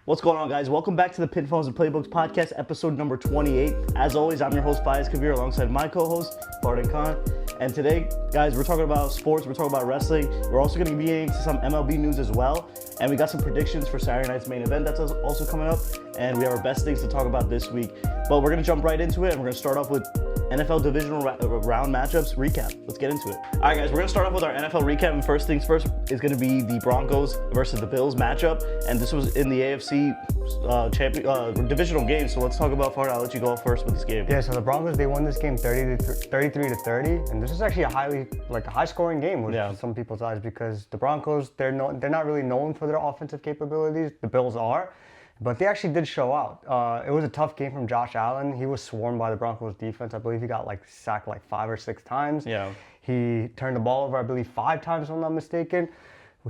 What's going on, guys? Welcome back to the Pinfalls and Playbooks podcast, episode number 28. As always, I'm your host, Faiz Kabir, alongside my co-host, Farden Khan. And today, guys, we're talking about sports, we're talking about wrestling. We're also going to be getting into some MLB news as well. And we got some predictions for Saturday night's main event that's also coming up. And we have our best things to talk about this week. But we're going to jump right into it, and we're going to start off with NFL Divisional round matchups recap. Let's get into it. All right, guys, we're going to start off with our NFL recap. And first things first is going to be the Broncos versus the Bills matchup. And this was in the AFC divisional game. So let's talk about Farden. I'll let you go first with this game. Yeah, so the Broncos, they won this game 33-30. And this is actually a high-scoring game with some people's eyes, because the Broncos, they're not really known for their offensive capabilities. The Bills are. But they actually did show out. It was a tough game from Josh Allen. He was swarmed by the Broncos defense. I believe he got sacked 5 or 6 times. Yeah. He turned the ball over, I believe, 5 times, if I'm not mistaken.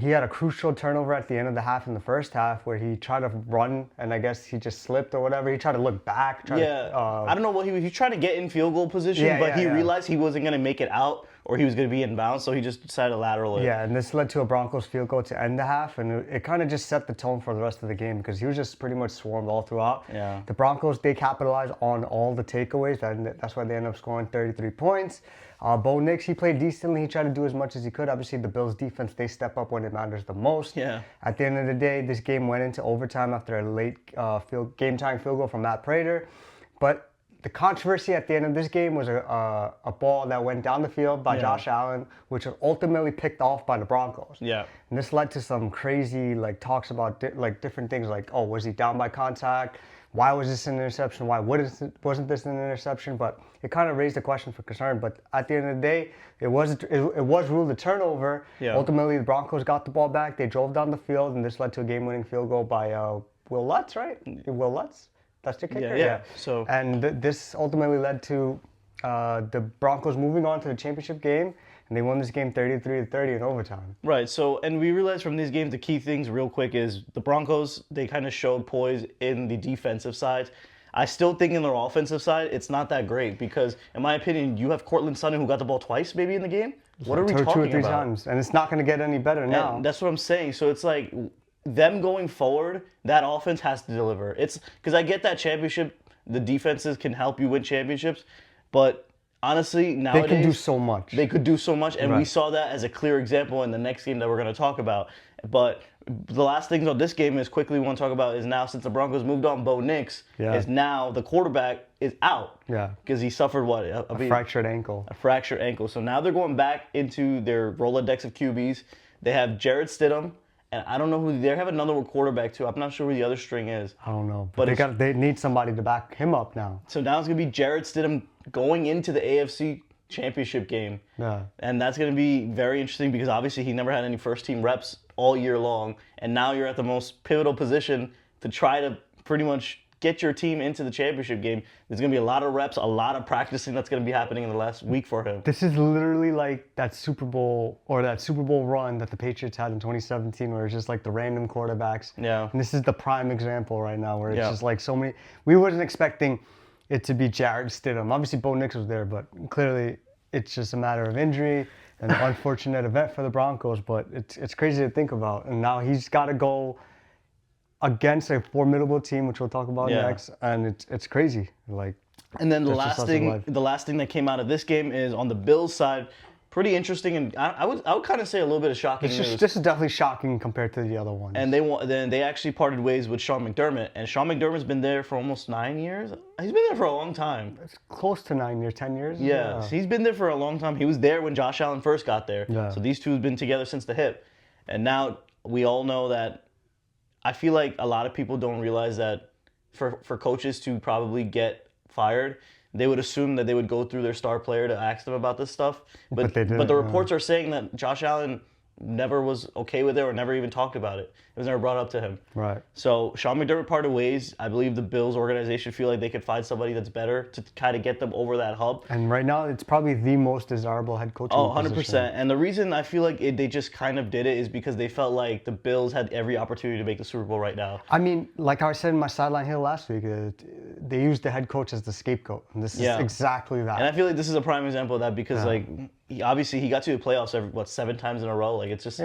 He had a crucial turnover at the end of the half in the first half where he tried to run, and I guess he just slipped or whatever. He tried to look back. I don't know what he tried to get in field goal position, but he realized he wasn't going to make it out, or he was going to be in bounds, so he just decided to lateral it. Yeah, and this led to a Broncos field goal to end the half, and it kind of just set the tone for the rest of the game because he was just pretty much swarmed all throughout. Yeah. The Broncos, they capitalized on all the takeaways, and that's why they ended up scoring 33 points. Bo Nix, he played decently. He tried to do as much as he could. Obviously, the Bills' defense, they step up when it matters the most. Yeah. At the end of the day, this game went into overtime after a late game-tying field goal from Matt Prater. But the controversy at the end of this game was a ball that went down the field by Josh Allen, which was ultimately picked off by the Broncos. Yeah. And this led to some crazy talks about different things like, oh, was he down by contact? Why was this an interception? Why wasn't this an interception? But it kind of raised a question for concern. But at the end of the day, it was ruled a turnover. Yeah. Ultimately, the Broncos got the ball back. They drove down the field, and this led to a game-winning field goal by Will Lutz, right? Will Lutz? That's the kicker? Yeah. So. And this ultimately led to the Broncos moving on to the championship game, and they won this game 33-30 in overtime. Right. So, and we realized from these games, the key things real quick is the Broncos, they kind of showed poise in the defensive side. I still think in their offensive side, it's not that great because, in my opinion, you have Cortland Sutton who got the ball twice maybe in the game. What are we talking about? 2 or 3 times, and it's not going to get any better now. And that's what I'm saying. So it's like them going forward, that offense has to deliver. It's because I get that championship, the defenses can help you win championships, but honestly, nowadays they can do so much. They could do so much, and Right. we saw that as a clear example in the next game that we're going to talk about. But the last things on this game is quickly we want to talk about is now since the Broncos moved on, Bo Nix is now the quarterback is out. Yeah. Because he suffered what? A fractured ankle. A fractured ankle. So now they're going back into their Rolodex of QBs. They have Jarrett Stidham, and I don't know who they have another quarterback too. I'm not sure who the other string is. I don't know, but they need somebody to back him up now. So now it's gonna be Jarrett Stidham going into the AFC Championship game. Yeah. And that's going to be very interesting because obviously he never had any first-team reps all year long. And now you're at the most pivotal position to try to pretty much get your team into the championship game. There's going to be a lot of reps, a lot of practicing that's going to be happening in the last week for him. This is literally like that Super Bowl run that the Patriots had in 2017 where it's just the random quarterbacks. Yeah. And this is the prime example right now where it's just so many. We wasn't expecting it to be Jarrett Stidham. Obviously, Bo Nix was there, but clearly it's just a matter of injury and an unfortunate event for the Broncos. But it's crazy to think about. And now he's got to go against a formidable team, which we'll talk about next. And it's crazy. And then the last thing that came out of this game is on the Bills side. Pretty interesting, and I would kind of say a little bit of shocking news. This is definitely shocking compared to the other ones. And they actually parted ways with Sean McDermott, and Sean McDermott's been there for almost 9 years. He's been there for a long time. It's close to 9 years, 10 years. Yeah, he's been there for a long time. He was there when Josh Allen first got there. Yeah. So these two have been together since the hip, and now we all know that. I feel like a lot of people don't realize that for coaches to probably get fired, they would assume that they would go through their star player to ask them about this stuff. But they didn't, the reports are saying that Josh Allen never was okay with it or never even talked about it. It was never brought up to him. Right. So Sean McDermott parted ways. I believe the Bills organization feel like they could find somebody that's better to kind of get them over that hump. And right now, it's probably the most desirable head coach. Oh, 100%. And the reason I feel like they just kind of did it is because they felt like the Bills had every opportunity to make the Super Bowl right now. I mean, like I said in my sideline hill last week, they used the head coach as the scapegoat. And this is exactly that. And I feel like this is a prime example of that because he got to the playoffs 7 times in a row. Like it's just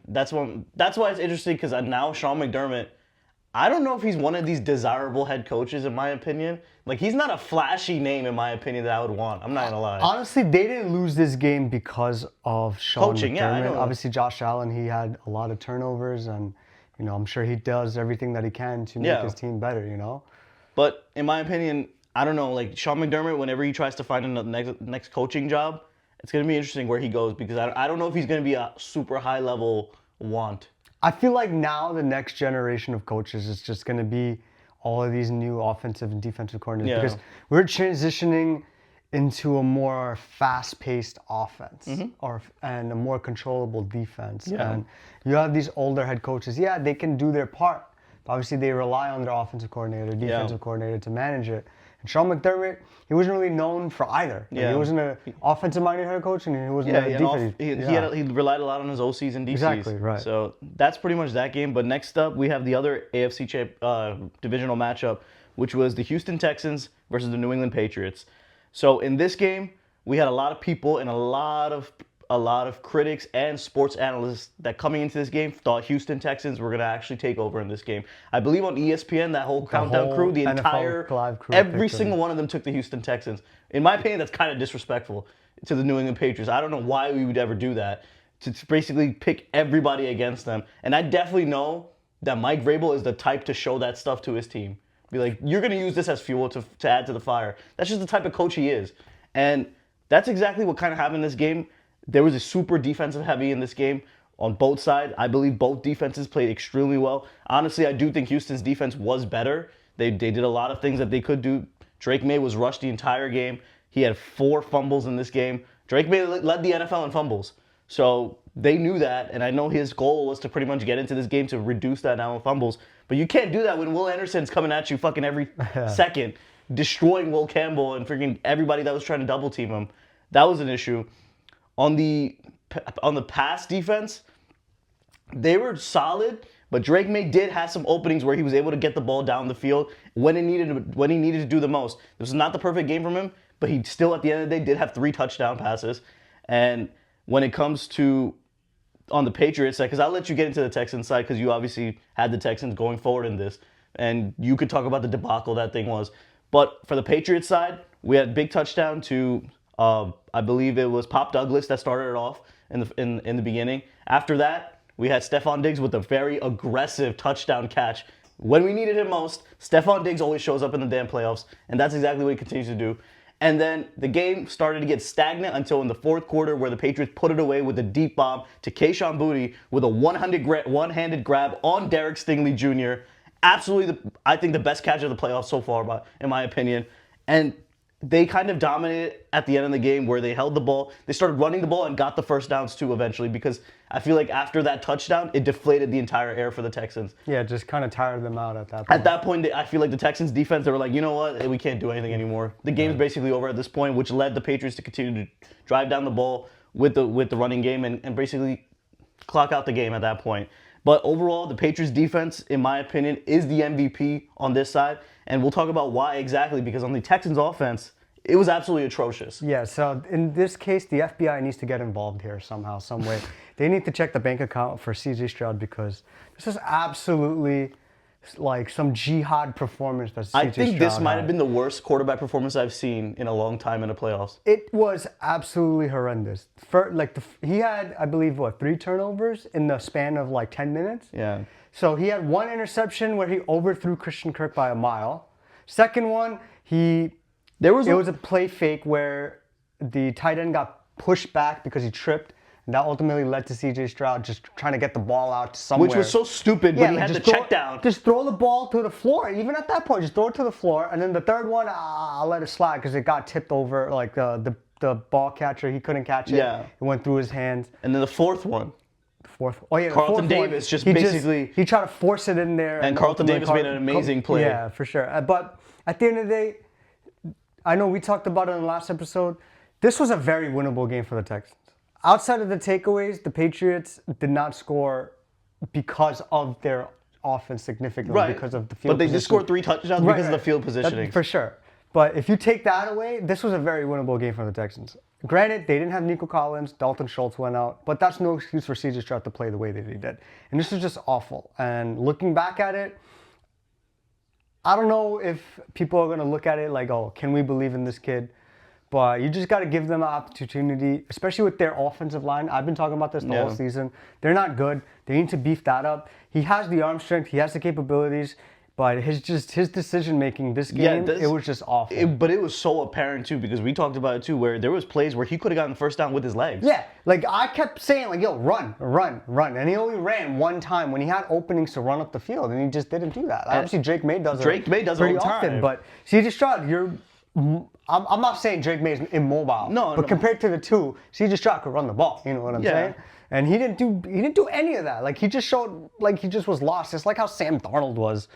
that's why it's interesting because now Sean McDermott, I don't know if he's one of these desirable head coaches, in my opinion. Like, he's not a flashy name, in my opinion, that I would want. I'm not going to lie. Honestly, they didn't lose this game because of Sean Coaching, McDermott. yeah, I know. Obviously, Josh Allen, he had a lot of turnovers, and, I'm sure he does everything that he can to make his team better, But in my opinion, I don't know, like Sean McDermott, whenever he tries to find another next coaching job, it's going to be interesting where he goes because I don't know if he's going to be a super high-level want. I feel like now the next generation of coaches is just going to be all of these new offensive and defensive coordinators because we're transitioning into a more fast-paced offense and a more controllable defense. Yeah. And you have these older head coaches. Yeah, they can do their part. But obviously, they rely on their offensive coordinator, defensive coordinator to manage it. And Sean McDermott, he wasn't really known for either. Like, he wasn't an offensive-minded head coach, and he wasn't a defensive. He relied a lot on his OCs and DCs. Exactly, right. So that's pretty much that game. But next up, we have the other AFC divisional matchup, which was the Houston Texans versus the New England Patriots. So in this game, we had a lot of people and a lot of critics and sports analysts that coming into this game thought Houston Texans were going to actually take over in this game. I believe on ESPN, that whole countdown crew, the entire live crew, every single one of them took the Houston Texans. In my opinion, that's kind of disrespectful to the New England Patriots. I don't know why we would ever do that, to basically pick everybody against them. And I definitely know that Mike Vrabel is the type to show that stuff to his team. Be like, you're going to use this as fuel to add to the fire. That's just the type of coach he is. And that's exactly what kind of happened in this game. There was a super defensive heavy in this game on both sides. I believe both defenses played extremely well. Honestly, I do think Houston's defense was better. They did a lot of things that they could do. Drake May was rushed the entire game. He had 4 fumbles in this game. Drake May led the NFL in fumbles. So they knew that, and I know his goal was to pretty much get into this game to reduce that now in fumbles. But you can't do that when Will Anderson's coming at you fucking every second, destroying Will Campbell and freaking everybody that was trying to double team him. That was an issue. On the pass defense, they were solid, but Drake May did have some openings where he was able to get the ball down the field when he needed to do the most. This was not the perfect game from him, but he still, at the end of the day, did have 3 touchdown passes. And when it comes to on the Patriots side, because I'll let you get into the Texans side because you obviously had the Texans going forward in this, and you could talk about the debacle that thing was. But for the Patriots side, we had a big touchdown to I believe it was Pop Douglas that started it off in the beginning. After that, we had Stephon Diggs with a very aggressive touchdown catch. When we needed him most, Stephon Diggs always shows up in the damn playoffs, and that's exactly what he continues to do. And then the game started to get stagnant until in the fourth quarter where the Patriots put it away with a deep bomb to Kayshon Boutte with a one-handed grab on Derek Stingley Jr. Absolutely, I think the best catch of the playoffs so far, in my opinion. And they kind of dominated at the end of the game where they held the ball. They started running the ball and got the first downs too eventually because I feel like after that touchdown, it deflated the entire air for the Texans. Yeah, just kind of tired them out at that point. At that point, I feel like the Texans defense, they were like, you know what? We can't do anything anymore. The game's basically over at this point, which led the Patriots to continue to drive down the ball with the running game and basically clock out the game at that point. But overall, the Patriots defense, in my opinion, is the MVP on this side. And we'll talk about why exactly, because on the Texans offense, it was absolutely atrocious. Yeah, so in this case, the FBI needs to get involved here somehow, some way. They need to check the bank account for CJ Stroud because this is absolutely like some jihad performance that CJ Stroud I think this might have been the worst quarterback performance I've seen in a long time in the playoffs. It was absolutely horrendous. He had, I believe, 3 turnovers in the span of 10 minutes? Yeah. So he had 1 interception where he overthrew Christian Kirk by a mile. Second one, it was a play fake where the tight end got pushed back because he tripped. And that ultimately led to CJ Stroud just trying to get the ball out somewhere. Which was so stupid when he had to check down. Just throw the ball to the floor. Even at that point, just throw it to the floor. And then the third one, I'll let it slide because it got tipped over. The ball catcher, he couldn't catch it. Yeah. It went through his hands. And then the fourth one. Carlton Davis he tried to force it in there. And Carlton Davis made an amazing play. Yeah, for sure. But at the end of the day, I know we talked about it in the last episode. This was a very winnable game for the Texans. Outside of the takeaways, the Patriots did not score because of their offense significantly, because of the field But they just scored 3 touchdowns because of the field positioning. For sure. But if you take that away, this was a very winnable game for the Texans. Granted, they didn't have Nico Collins. Dalton Schultz went out. But that's no excuse for CJ Stroud to play the way that he did. And this was just awful. And looking back at it, I don't know if people are going to look at it like, oh, can we believe in this kid? But you just got to give them an opportunity, especially with their offensive line. I've been talking about this the whole season. They're not good. They need to beef that up. He has the arm strength. He has the capabilities. But his decision making this game, it was just awful. But it was so apparent too, because we talked about it too, where there was plays where he could have gotten the first down with his legs. Yeah, like I kept saying, like, yo, run, and he only ran one time when he had openings to run up the field, and he just didn't do that. Obviously, Drake May does it pretty all the often, time. but CJ Stroud, I'm not saying Drake May is immobile, but compared to the two, CJ Stroud could run the ball. You know what I'm saying? And he didn't do any of that. Like he just showed, like he just was lost. It's like how Sam Darnold was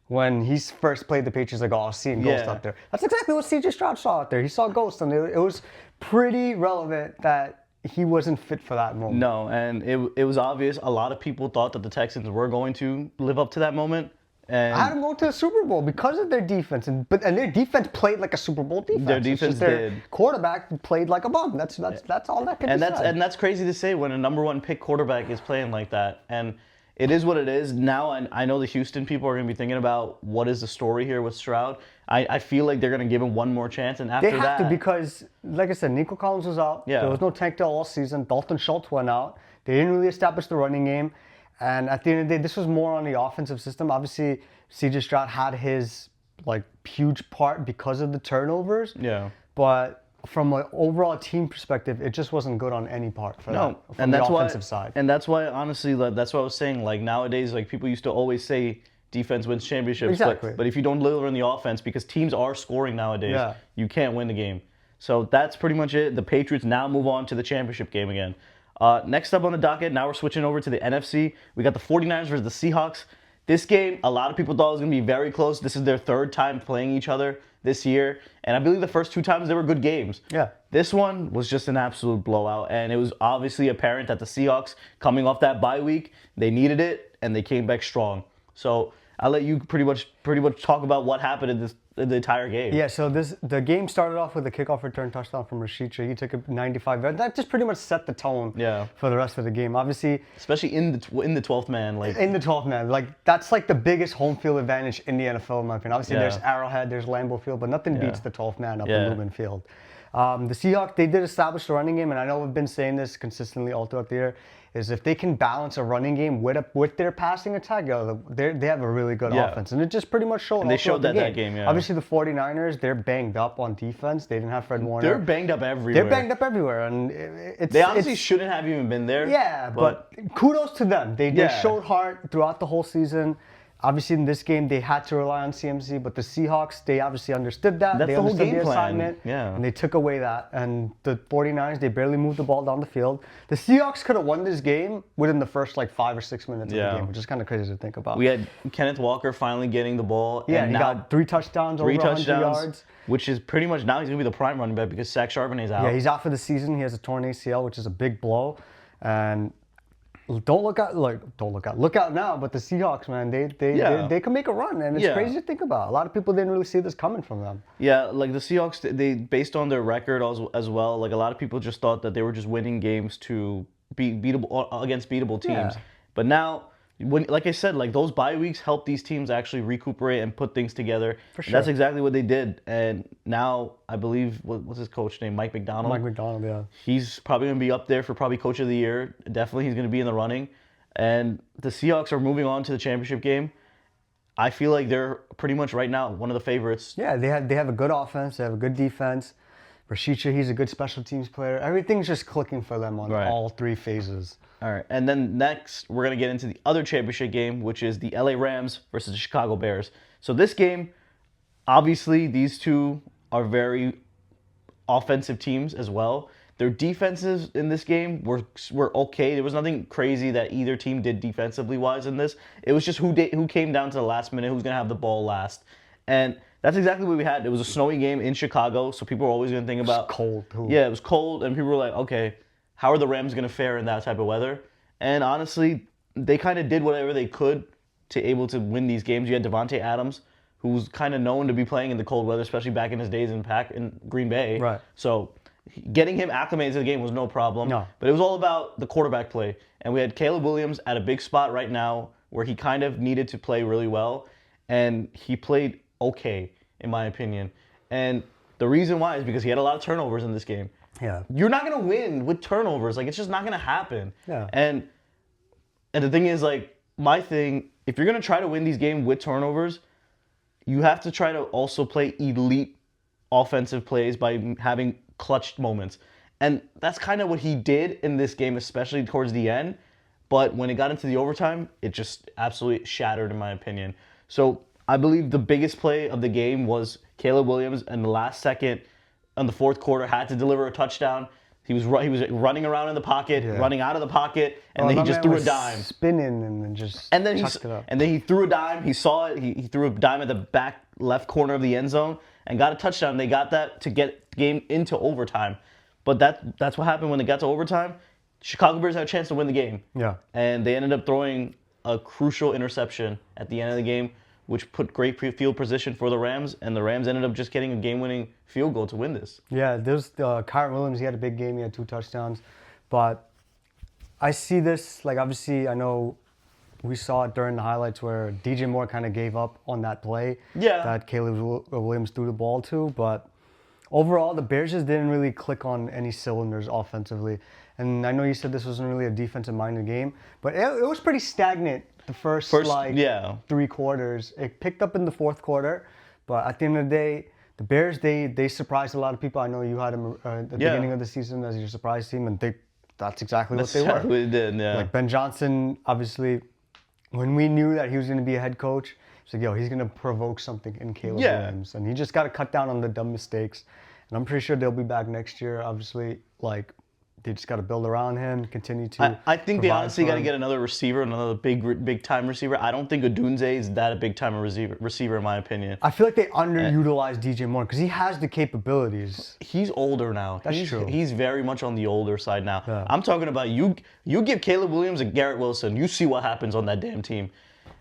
when he first played the Patriots, like, oh, seeing ghosts out there. That's exactly what CJ Stroud saw out there. He saw ghosts, and it was pretty relevant that he wasn't fit for that moment. No, and it was obvious. A lot of people thought that the Texans were going to live up to that moment. And I had them going to the Super Bowl because of their defense, and their defense played like a Super Bowl defense. Their defense did. Quarterback played like a bum. That's all that can be said. And that's crazy to say when a number one pick quarterback is playing like that. And it is what it is. Now, I know the Houston people are going to be thinking about what is the story here with Stroud. I feel like they're going to give him one more chance, and after that... They have to because, like I said, Nico Collins was out. Yeah. There was no Tank Dell all season. Dalton Schultz went out. They didn't really establish the running game. And at the end of the day, this was more on the offensive system. Obviously, CJ Stroud had his huge part because of the turnovers. Yeah. But from an overall team perspective, it just wasn't good on any part from the offensive side. And that's why, honestly, that's what I was saying. Like nowadays, people used to always say defense wins championships. Exactly. But if you don't deliver in the offense, because teams are scoring nowadays, you can't win the game. So that's pretty much it. The Patriots now move on to the championship game again. Next up on the docket, now we're switching over to the NFC. We got the 49ers versus the Seahawks. This game, a lot of people thought it was going to be very close. This is their third time playing each other this year. And I believe the first two times they were good games. Yeah. This one was just an absolute blowout. And it was obviously apparent that the Seahawks, coming off that bye week, they needed it and they came back strong. So I'll let you pretty much talk about what happened in the entire game. Yeah, so the game started off with a kickoff return touchdown from Rashica. He took a 95 yard. That just pretty much set the tone for the rest of the game. Obviously, especially in the 12th man, in the 12th man, that's the biggest home field advantage in the NFL, in my opinion. Obviously, there's Arrowhead, there's Lambeau Field, but nothing beats the 12th man up in Lumen Field. The Seahawks, they did establish the running game, and I know we've been saying this consistently all throughout the year, is if they can balance a running game with their passing attack, they have a really good offense. And it just pretty much showed. And they showed that game, Obviously, the 49ers, they're banged up on defense. They didn't have Fred Warner. They're banged up everywhere. And they honestly shouldn't have even been there. Yeah, but kudos to them. They showed heart throughout the whole season. Obviously, in this game, they had to rely on CMC, but the Seahawks, they obviously understood that. That's they the whole understood game the plan. Assignment, and they took away that. And the 49ers, they barely moved the ball down the field. The Seahawks could have won this game within the first 5 or 6 minutes of the game, which is kind of crazy to think about. We had Kenneth Walker finally getting the ball. Yeah, and he got 3 touchdowns, over 100 yards. Which is pretty much now he's going to be the prime running back because Zach Charbonnet's out. Yeah, he's out for the season. He has a torn ACL, which is a big blow. And look out now, but the Seahawks, man, they can make a run, and it's crazy to think about. A lot of people didn't really see this coming from them. Yeah, the Seahawks, they based on their record as well, a lot of people just thought that they were just winning games to be beatable against beatable teams. But now, like I said, those bye weeks help these teams actually recuperate and put things together. For sure. That's exactly what they did. And now, I believe, what's his coach name? Mike McDonald? Mike McDonald, yeah. He's probably going to be up there for probably Coach of the Year. Definitely he's going to be in the running. And the Seahawks are moving on to the championship game. I feel like they're pretty much right now one of the favorites. Yeah, they have a good offense. They have a good defense. Rashica, he's a good special teams player. Everything's just clicking for them on all 3 phases. All right, and then next, we're going to get into the other championship game, which is the LA Rams versus the Chicago Bears. So this game, obviously, these two are very offensive teams as well. Their defenses in this game were okay. There was nothing crazy that either team did defensively-wise in this. It was just who came down to the last minute, who's going to have the ball last. And that's exactly what we had. It was a snowy game in Chicago, so people were always going to think about... It was cold, too. Yeah, it was cold, and people were like, okay, how are the Rams going to fare in that type of weather? And honestly, they kind of did whatever they could to able to win these games. You had Devontae Adams, who's kind of known to be playing in the cold weather, especially back in his days in Green Bay. Right. So getting him acclimated to the game was no problem. No. But it was all about the quarterback play. And we had Caleb Williams at a big spot right now where he kind of needed to play really well. And he played okay, in my opinion. And the reason why is because he had a lot of turnovers in this game. Yeah. You're not going to win with turnovers. Like, it's just not going to happen. Yeah. And the thing is, like, my thing, if you're going to try to win these games with turnovers, you have to try to also play elite offensive plays by having clutch moments. And that's kind of what he did in this game, especially towards the end. But when it got into the overtime, it just absolutely shattered, in my opinion. So I believe the biggest play of the game was Caleb Williams in the last second on the fourth quarter had to deliver a touchdown. He was running around in the pocket, running out of the pocket, and then he just threw a dime. Spinning and then just chucked it up. And then he threw a dime. He saw it. He threw a dime at the back left corner of the end zone and got a touchdown. They got that to get the game into overtime. But that's what happened when they got to overtime. Chicago Bears had a chance to win the game. Yeah. And they ended up throwing a crucial interception at the end of the game, which put great field position for the Rams, and the Rams ended up just getting a game-winning field goal to win this. Yeah, there's Kyron Williams. He had a big game. He had 2 touchdowns. But I see this, like, obviously, I know we saw it during the highlights where DJ Moore kind of gave up on that play that Caleb Williams threw the ball to. But overall, the Bears just didn't really click on any cylinders offensively. And I know you said this wasn't really a defensive-minded game, but it was pretty stagnant the first 3 quarters. It picked up in the fourth quarter, but at the end of the day, the Bears, they surprised a lot of people. I know you had them at the beginning of the season as your surprise team, and that's exactly what they were. Exactly what they did, yeah. Like Ben Johnson, obviously, when we knew that he was going to be a head coach, it's like, yo, he's going to provoke something in Caleb Williams, and he just got to cut down on the dumb mistakes. And I'm pretty sure they'll be back next year. Obviously, like, they just got to build around him, continue to. I think they honestly got to get another receiver, another big time receiver. I don't think Odunze is that a big time receiver in my opinion. I feel like they underutilize DJ Moore because he has the capabilities. He's older now. That's true. He's very much on the older side now. Yeah. I'm talking about you give Caleb Williams and Garrett Wilson, you see what happens on that damn team.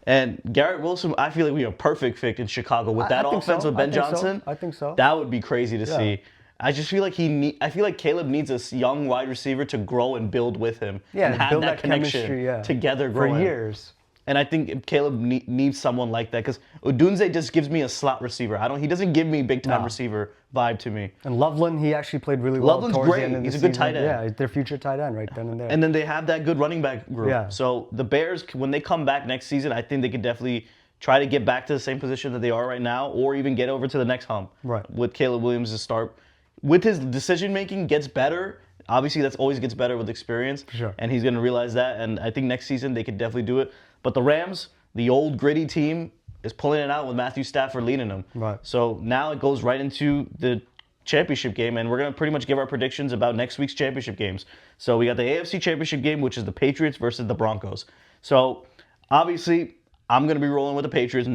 And Garrett Wilson, I feel like we are a perfect fit in Chicago with that offense with Ben Johnson. I think so. That would be crazy to see. I just feel like I feel like Caleb needs a young wide receiver to grow and build with him and have build that connection together growing. For years. And I think Caleb needs someone like that because Odunze just gives me a slot receiver. He doesn't give me big time receiver vibe to me. And Loveland, he actually played really well. Loveland's towards great. The end of He's the a good season. tight end. Yeah, he's their future tight end right then and there. And then they have that good running back group. Yeah. So the Bears, when they come back next season, I think they could definitely try to get back to the same position that they are right now, or even get over to the next hump. Right. With Caleb Williams to start. With his decision making gets better. Obviously, that always gets better with experience. For sure. And he's going to realize that. And I think next season they could definitely do it. But the Rams, the old gritty team, is pulling it out with Matthew Stafford leading them. Right. So now it goes right into the championship game, and we're going to pretty much give our predictions about next week's championship games. So we got the AFC championship game, which is the Patriots versus the Broncos. So obviously, I'm going to be rolling with the Patriots,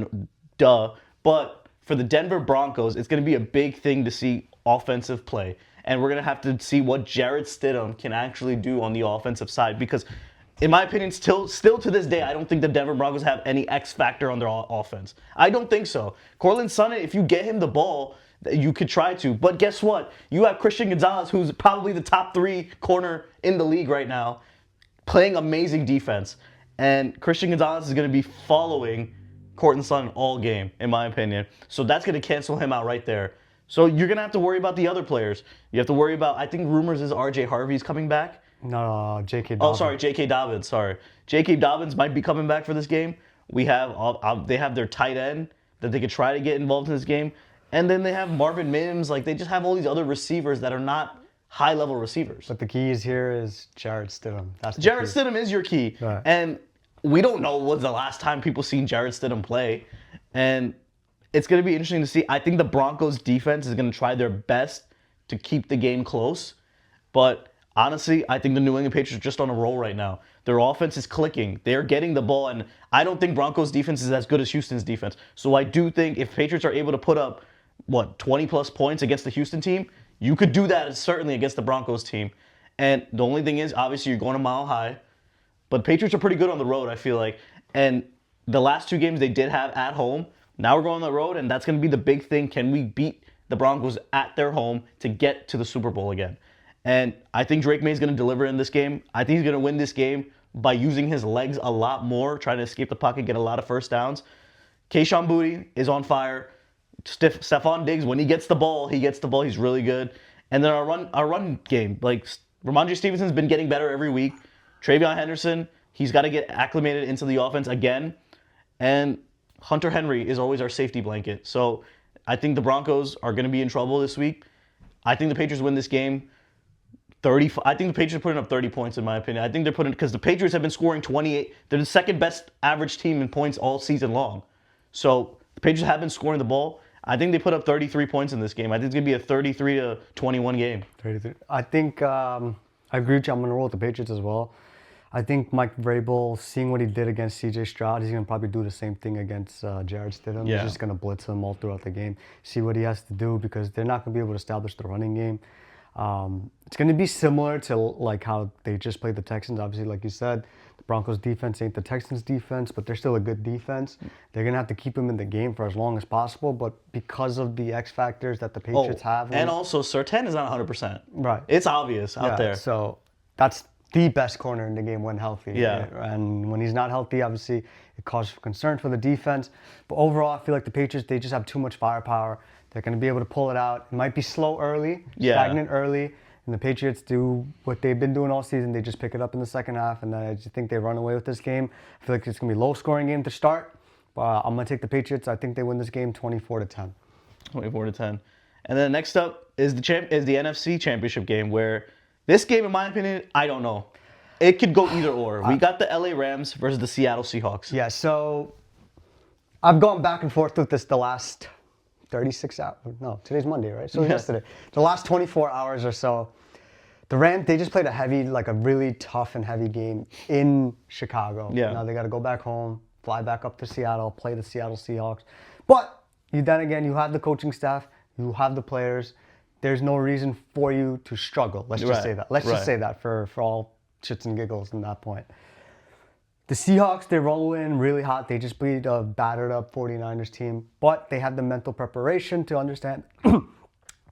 duh. But for the Denver Broncos, it's going to be a big thing to see offensive play. And we're going to have to see what Jarrett Stidham can actually do on the offensive side. Because, in my opinion, still to this day, I don't think the Denver Broncos have any X factor on their offense. I don't think so. Cortland Sutton, if you get him the ball, you could try to. But guess what? You have Christian Gonzalez, who's probably the top 3 corner in the league right now, playing amazing defense. And Christian Gonzalez is going to be following Cortland Sutton all game, in my opinion. So that's going to cancel him out right there. So you're going to have to worry about the other players. You have to worry about, I think rumors is RJ Harvey's coming back. No, J.K. Dobbins. Oh, sorry, J.K. Dobbins, sorry. J.K. Dobbins might be coming back for this game. They have their tight end that they could try to get involved in this game. And then they have Marvin Mims. Like, they just have all these other receivers that are not high-level receivers. But the key here is Jarrett Stidham. Jarrett Stidham is your key. Right. And we don't know when's the last time people seen Jarrett Stidham play. And it's going to be interesting to see. I think the Broncos defense is going to try their best to keep the game close. But honestly, I think the New England Patriots are just on a roll right now. Their offense is clicking. They're getting the ball. And I don't think Broncos defense is as good as Houston's defense. So I do think if Patriots are able to put up, 20-plus points against the Houston team, you could do that certainly against the Broncos team. And the only thing is, obviously, you're going to Mile High. But Patriots are pretty good on the road, I feel like. And the last 2 games they did have at home, now we're going on the road, and that's going to be the big thing. Can we beat the Broncos at their home to get to the Super Bowl again? And I think Drake May is going to deliver in this game. I think he's going to win this game by using his legs a lot more, trying to escape the pocket, get a lot of first downs. Kayshon Boutte is on fire. Stephon Diggs, when he gets the ball, He's really good. And then our run game, like Ramondre Stevenson's been getting better every week. Travion Henderson, he's got to get acclimated into the offense again. And Hunter Henry is always our safety blanket. So I think the Broncos are going to be in trouble this week. I think the Patriots win this game 30. I think the Patriots are putting up 30 points in my opinion. I think they're putting, because the Patriots have been scoring 28. They're the second best average team in points all season long. So the Patriots have been scoring the ball. I think they put up 33 points in this game. I think it's going to be a 33-21 game. 33. I think I agree with you. I'm going to roll with the Patriots as well. I think Mike Vrabel, seeing what he did against C.J. Stroud, he's going to probably do the same thing against Jarrett Stidham. Yeah. He's just going to blitz him all throughout the game, see what he has to do, because they're not going to be able to establish the running game. It's going to be similar to like how they just played the Texans. Obviously, like you said, the Broncos defense ain't the Texans defense, but they're still a good defense. They're going to have to keep him in the game for as long as possible, but because of the X factors that the Patriots have. And also, Surtain is not 100%. Right. It's obvious out there. So that's the best corner in the game when healthy. Yeah. And when he's not healthy, obviously, it causes concern for the defense. But overall, I feel like the Patriots, they just have too much firepower. They're going to be able to pull it out. It might be slow early, stagnant early, and the Patriots do what they've been doing all season. They just pick it up in the second half, and I just think they run away with this game. I feel like it's going to be a low-scoring game to start. But I'm going to take the Patriots. I think they win this game 24-10. 24-10. And then next up is the NFC Championship game, where this game, in my opinion, I don't know. It could go either or. We got the LA Rams versus the Seattle Seahawks. Yeah, so I've gone back and forth with this the last 36 hours. No, today's Monday, right? So yesterday. The last 24 hours or so. The Rams, they just played a really tough and heavy game in Chicago. Yeah. Now they got to go back home, fly back up to Seattle, play the Seattle Seahawks. But then again, you have the coaching staff, you have the players. There's no reason for you to struggle. Let's just say that. Let's just say that for all shits and giggles in that point. The Seahawks, they roll in really hot. They just beat a battered up 49ers team. But they have the mental preparation to understand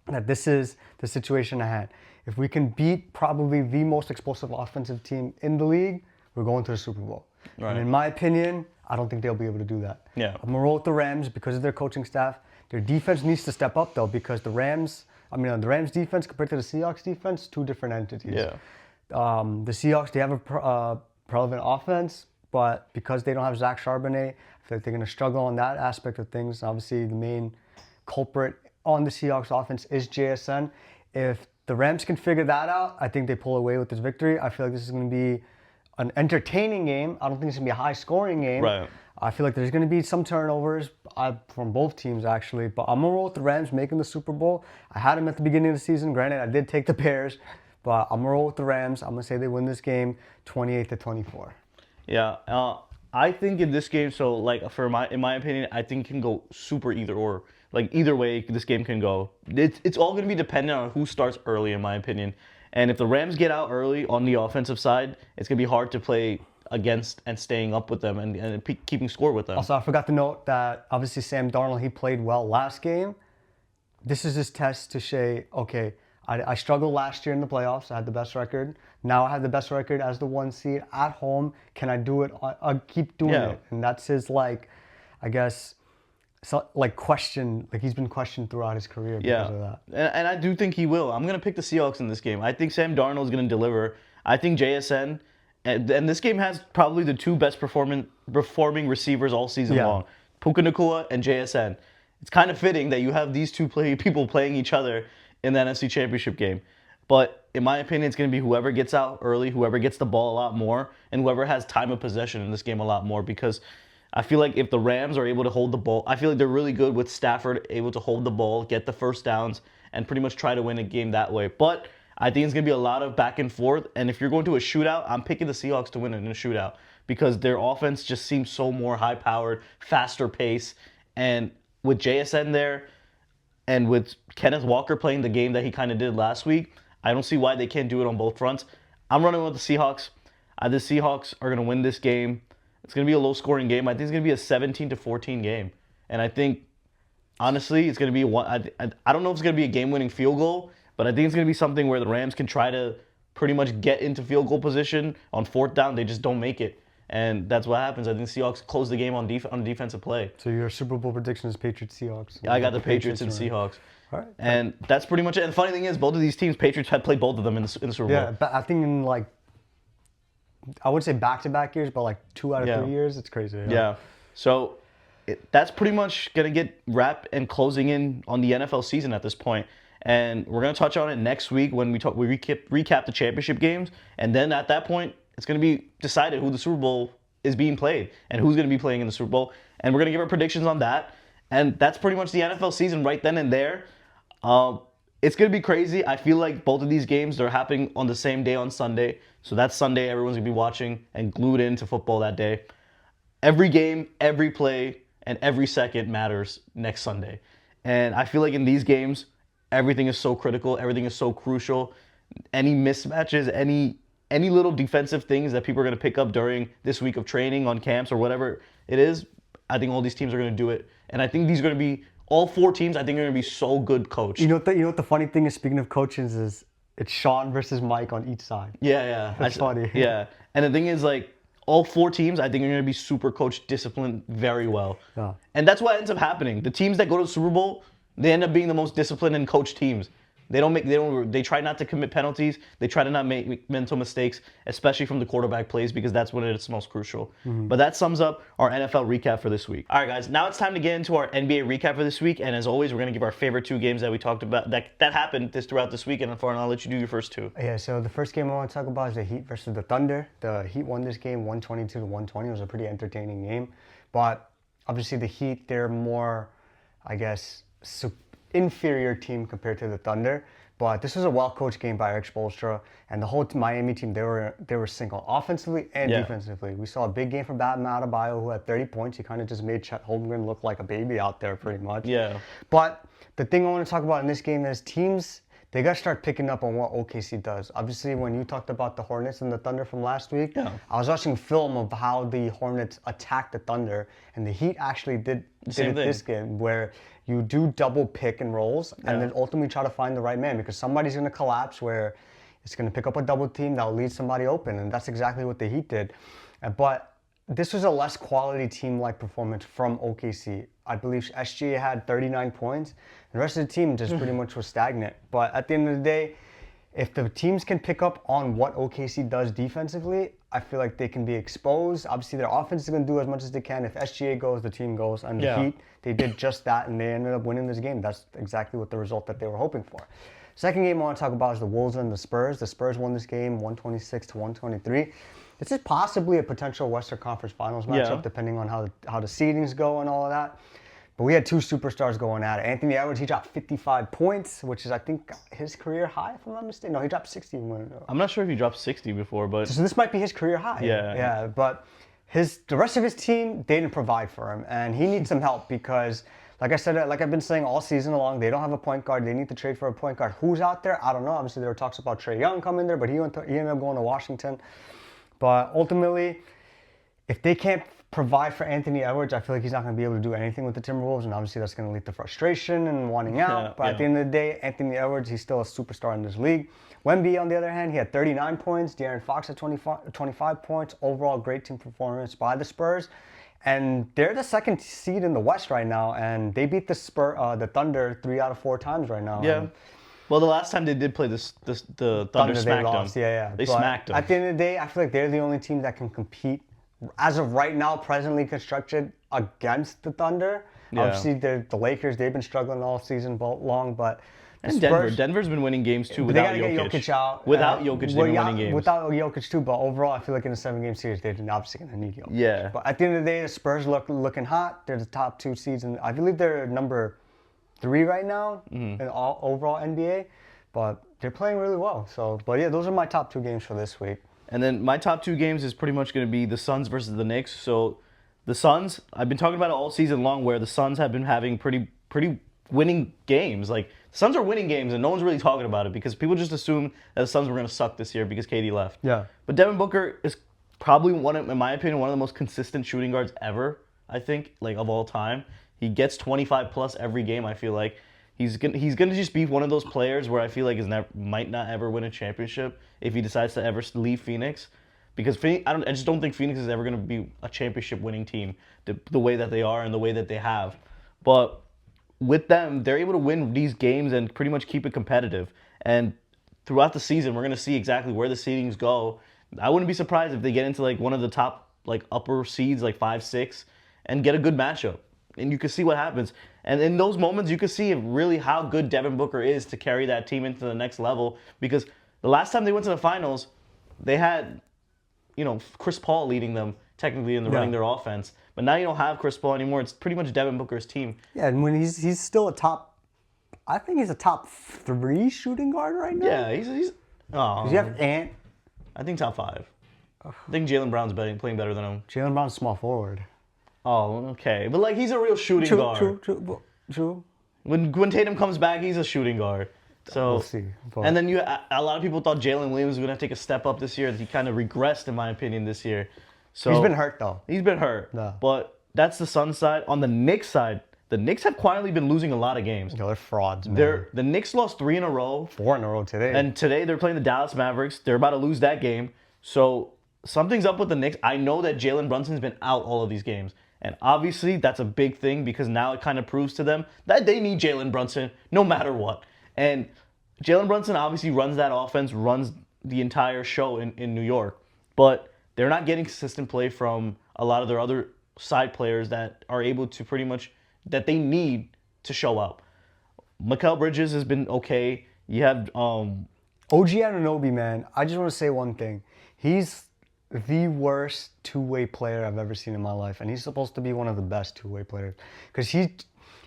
that this is the situation at hand. If we can beat probably the most explosive offensive team in the league, we're going to the Super Bowl. Right. And in my opinion, I don't think they'll be able to do that. Yeah. I'm going to roll with the Rams because of their coaching staff. Their defense needs to step up, though, because the Rams defense compared to the Seahawks defense, two different entities. Yeah. The Seahawks, they have a relevant offense, but because they don't have Zach Charbonnet, I feel like they're going to struggle on that aspect of things. Obviously, the main culprit on the Seahawks offense is JSN. If the Rams can figure that out, I think they pull away with this victory. I feel like this is going to be an entertaining game. I don't think it's going to be a high-scoring game. Right. I feel like there's going to be some turnovers from both teams, actually. But I'm going to roll with the Rams making the Super Bowl. I had them at the beginning of the season. Granted, I did take the Bears. But I'm going to roll with the Rams. I'm going to say they win this game 28-24. Yeah. I think in this game, so like in my opinion, I think it can go super either or. Like either way, this game can go. It's all going to be dependent on who starts early, in my opinion. And if the Rams get out early on the offensive side, it's going to be hard to play against and staying up with them and keeping score with them. Also, I forgot to note that obviously Sam Darnold, he played well last game. This is his test to say, okay, I struggled last year in the playoffs. I had the best record. Now I have the best record as the 1 seed at home. Can I do it? I keep doing it. And that's his, question. Like, he's been questioned throughout his career because of that. And I do think he will. I'm going to pick the Seahawks in this game. I think Sam Darnold is going to deliver. I think JSN, and this game has probably the two best performing receivers all season long. Puka Nacua and JSN. It's kind of fitting that you have these two people playing each other in the NFC Championship game. But in my opinion, it's going to be whoever gets out early, whoever gets the ball a lot more, and whoever has time of possession in this game a lot more, because I feel like if the Rams are able to hold the ball, I feel like they're really good with Stafford able to hold the ball, get the first downs, and pretty much try to win a game that way. But I think it's going to be a lot of back and forth, and if you're going to a shootout, I'm picking the Seahawks to win it in a shootout because their offense just seems so more high-powered, faster pace, and with JSN there, and with Kenneth Walker playing the game that he kind of did last week, I don't see why they can't do it on both fronts. I'm running with the Seahawks. The Seahawks are going to win this game. It's going to be a low-scoring game. I think it's going to be a 17-14 game. And I think, honestly, it's going to be one. I don't know if it's going to be a game-winning field goal, but I think it's going to be something where the Rams can try to pretty much get into field goal position on fourth down. They just don't make it. And that's what happens. I think Seahawks close the game on defensive play. So your Super Bowl prediction is Patriots-Seahawks? Yeah, I got the Patriots and Seahawks. All right. And that's pretty much it. And the funny thing is, both of these teams, Patriots had played both of them in the Super Bowl. Yeah, but I think in like, I would say back-to-back years, but like 2 out of 3 years, it's crazy. Yeah. So that's pretty much going to get wrapped and closing in on the NFL season at this point. And we're going to touch on it next week when we recap the championship games. And then at that point, it's going to be decided who the Super Bowl is being played and who's going to be playing in the Super Bowl. And we're going to give our predictions on that. And that's pretty much the NFL season right then and there. It's going to be crazy. I feel like both of these games, they're happening on the same day on Sunday. So that Sunday, everyone's going to be watching and glued into football that day. Every game, every play, and every second matters next Sunday. And I feel like in these games, everything is so critical. Everything is so crucial. Any mismatches, any little defensive things that people are going to pick up during this week of training on camps or whatever it is, I think all these teams are going to do it. And I think these are going to be, all 4 teams, I think are going to be so good coached. You know what the funny thing is, speaking of coaches, is it's Sean versus Mike on each side. Yeah. That's funny. Yeah. And the thing is, like, all 4 teams, I think, are going to be super coached, disciplined very well. Yeah. And that's what ends up happening. The teams that go to the Super Bowl, they end up being the most disciplined and coached teams. They try not to commit penalties. They try to not make mental mistakes, especially from the quarterback plays, because that's when it's most crucial. But that sums up our NFL recap for this week. All right, guys, now it's time to get into our NBA recap for this week. And as always, we're going to give our favorite 2 games that we talked about that happened throughout this week. And I'll let you do your first 2. Yeah, so the first game I want to talk about is the Heat versus the Thunder. The Heat won this game 122-120. It was a pretty entertaining game. But obviously the Heat, they're more, I guess, inferior team compared to the Thunder, but this was a well-coached game by Eric Spoelstra, and the whole Miami team, they were single offensively and defensively. We saw a big game from Bam Adebayo, who had 30 points. He kind of just made Chet Holmgren look like a baby out there, pretty much. Yeah. But the thing I want to talk about in this game is teams, they got to start picking up on what OKC does. Obviously, when you talked about the Hornets and the Thunder from last week, I was watching film of how the Hornets attacked the Thunder, and the Heat actually did it this game, where you do double pick and rolls, and then ultimately try to find the right man, because somebody's going to collapse where it's going to pick up a double team that will leave somebody open, and that's exactly what the Heat did. But this was a less quality team-like performance from OKC. I believe SGA had 39 points. The rest of the team just pretty much was stagnant. But at the end of the day, if the teams can pick up on what OKC does defensively, I feel like they can be exposed. Obviously, their offense is going to do as much as they can. If SGA goes, the team goes. And the Heat, they did just that, and they ended up winning this game. That's exactly what the result that they were hoping for. Second game I want to talk about is the Wolves and the Spurs. The Spurs won this game 126-123. This is possibly a potential Western Conference Finals matchup, depending on how the seedings go and all of that. But we had 2 superstars going at it. Anthony Edwards, he dropped 55 points, which is, I think, his career high, if I'm not mistaken. No, he dropped 60. I'm not sure if he dropped 60 before, but... So this might be his career high. Yeah, but the rest of his team, they didn't provide for him. And he needs some help because, like I said, like I've been saying all season long, they don't have a point guard. They need to trade for a point guard. Who's out there? I don't know. Obviously, there were talks about Trae Young coming there, but he ended up going to Washington. But ultimately, if they can't provide for Anthony Edwards, I feel like he's not going to be able to do anything with the Timberwolves, and obviously that's going to lead to frustration and wanting out. But at the end of the day, Anthony Edwards, he's still a superstar in this league. Wemby, on the other hand, he had 39 points. De'Aaron Fox had 25 points. Overall, great team performance by the Spurs. And they're the 2nd seed in the West right now, and they beat the Thunder 3 out of 4 times right now. Yeah. Well, the last time they did play the Thunder smacked them. They smacked them. At the end of the day, I feel like they're the only team that can compete, as of right now, presently constructed, against the Thunder. Obviously, the Lakers, they've been struggling all season long, but and Denver's been winning games too without Jokic. They got to get Jokic out. Without Jokic, they've been winning games. Without Jokic too, but overall, I feel like in a 7-game series, they're obviously going to need Jokic. Yeah. But at the end of the day, the Spurs looking hot. They're the top 2 seeds, and I believe they're number 3 right now in all overall NBA. But they're playing really well. But yeah, those are my top 2 games for this week. And then my top 2 games is pretty much going to be the Suns versus the Knicks. So the Suns, I've been talking about it all season long, where the Suns have been having pretty winning games. Like, the Suns are winning games, and no one's really talking about it because people just assume that the Suns were going to suck this year because KD left. Yeah. But Devin Booker is probably in my opinion, one of the most consistent shooting guards ever, I think, like, of all time. He gets 25 plus every game, I feel like. He's gonna just be one of those players where I feel like might not ever win a championship if he decides to ever leave Phoenix. because I just don't think Phoenix is ever going to be a championship winning team the way that they are and the way that they have. But with them, they're able to win these games and pretty much keep it competitive. And throughout the season, we're going to see exactly where the seedings go. I wouldn't be surprised if they get into like one of the top like upper seeds, like 5, 6, and get a good matchup. And you can see what happens. And in those moments, you can see really how good Devin Booker is to carry that team into the next level. Because the last time they went to the finals, they had, Chris Paul leading them technically in running their offense. But now you don't have Chris Paul anymore. It's pretty much Devin Booker's team. Yeah, and when he's still I think he's a top 3 shooting guard right now. Yeah, he's. Does he have Ant? I think top 5. I think Jaylen Brown's playing better than him. Jaylen Brown's small forward. Oh, okay. But, he's a real shooting guard. True. When Tatum comes back, he's a shooting guard. So we'll see. And then a lot of people thought Jalen Williams was going to take a step up this year. He kind of regressed, in my opinion, this year. So he's been hurt, though. He's been hurt. No. But that's the Suns side. On the Knicks side, the Knicks have quietly been losing a lot of games. They're frauds, man. The Knicks lost 3 in a row. 4 in a row today. And today they're playing the Dallas Mavericks. They're about to lose that game. So something's up with the Knicks. I know that Jalen Brunson's been out all of these games. And obviously that's a big thing because now it kind of proves to them that they need Jalen Brunson no matter what. And Jalen Brunson obviously runs that offense, runs the entire show in New York. But they're not getting consistent play from a lot of their other side players that are able to pretty much, that they need to show up. Mikal Bridges has been okay. You have OG Anunoby, man. I just want to say one thing. He's the worst two-way player I've ever seen in my life, and he's supposed to be one of the best two-way players because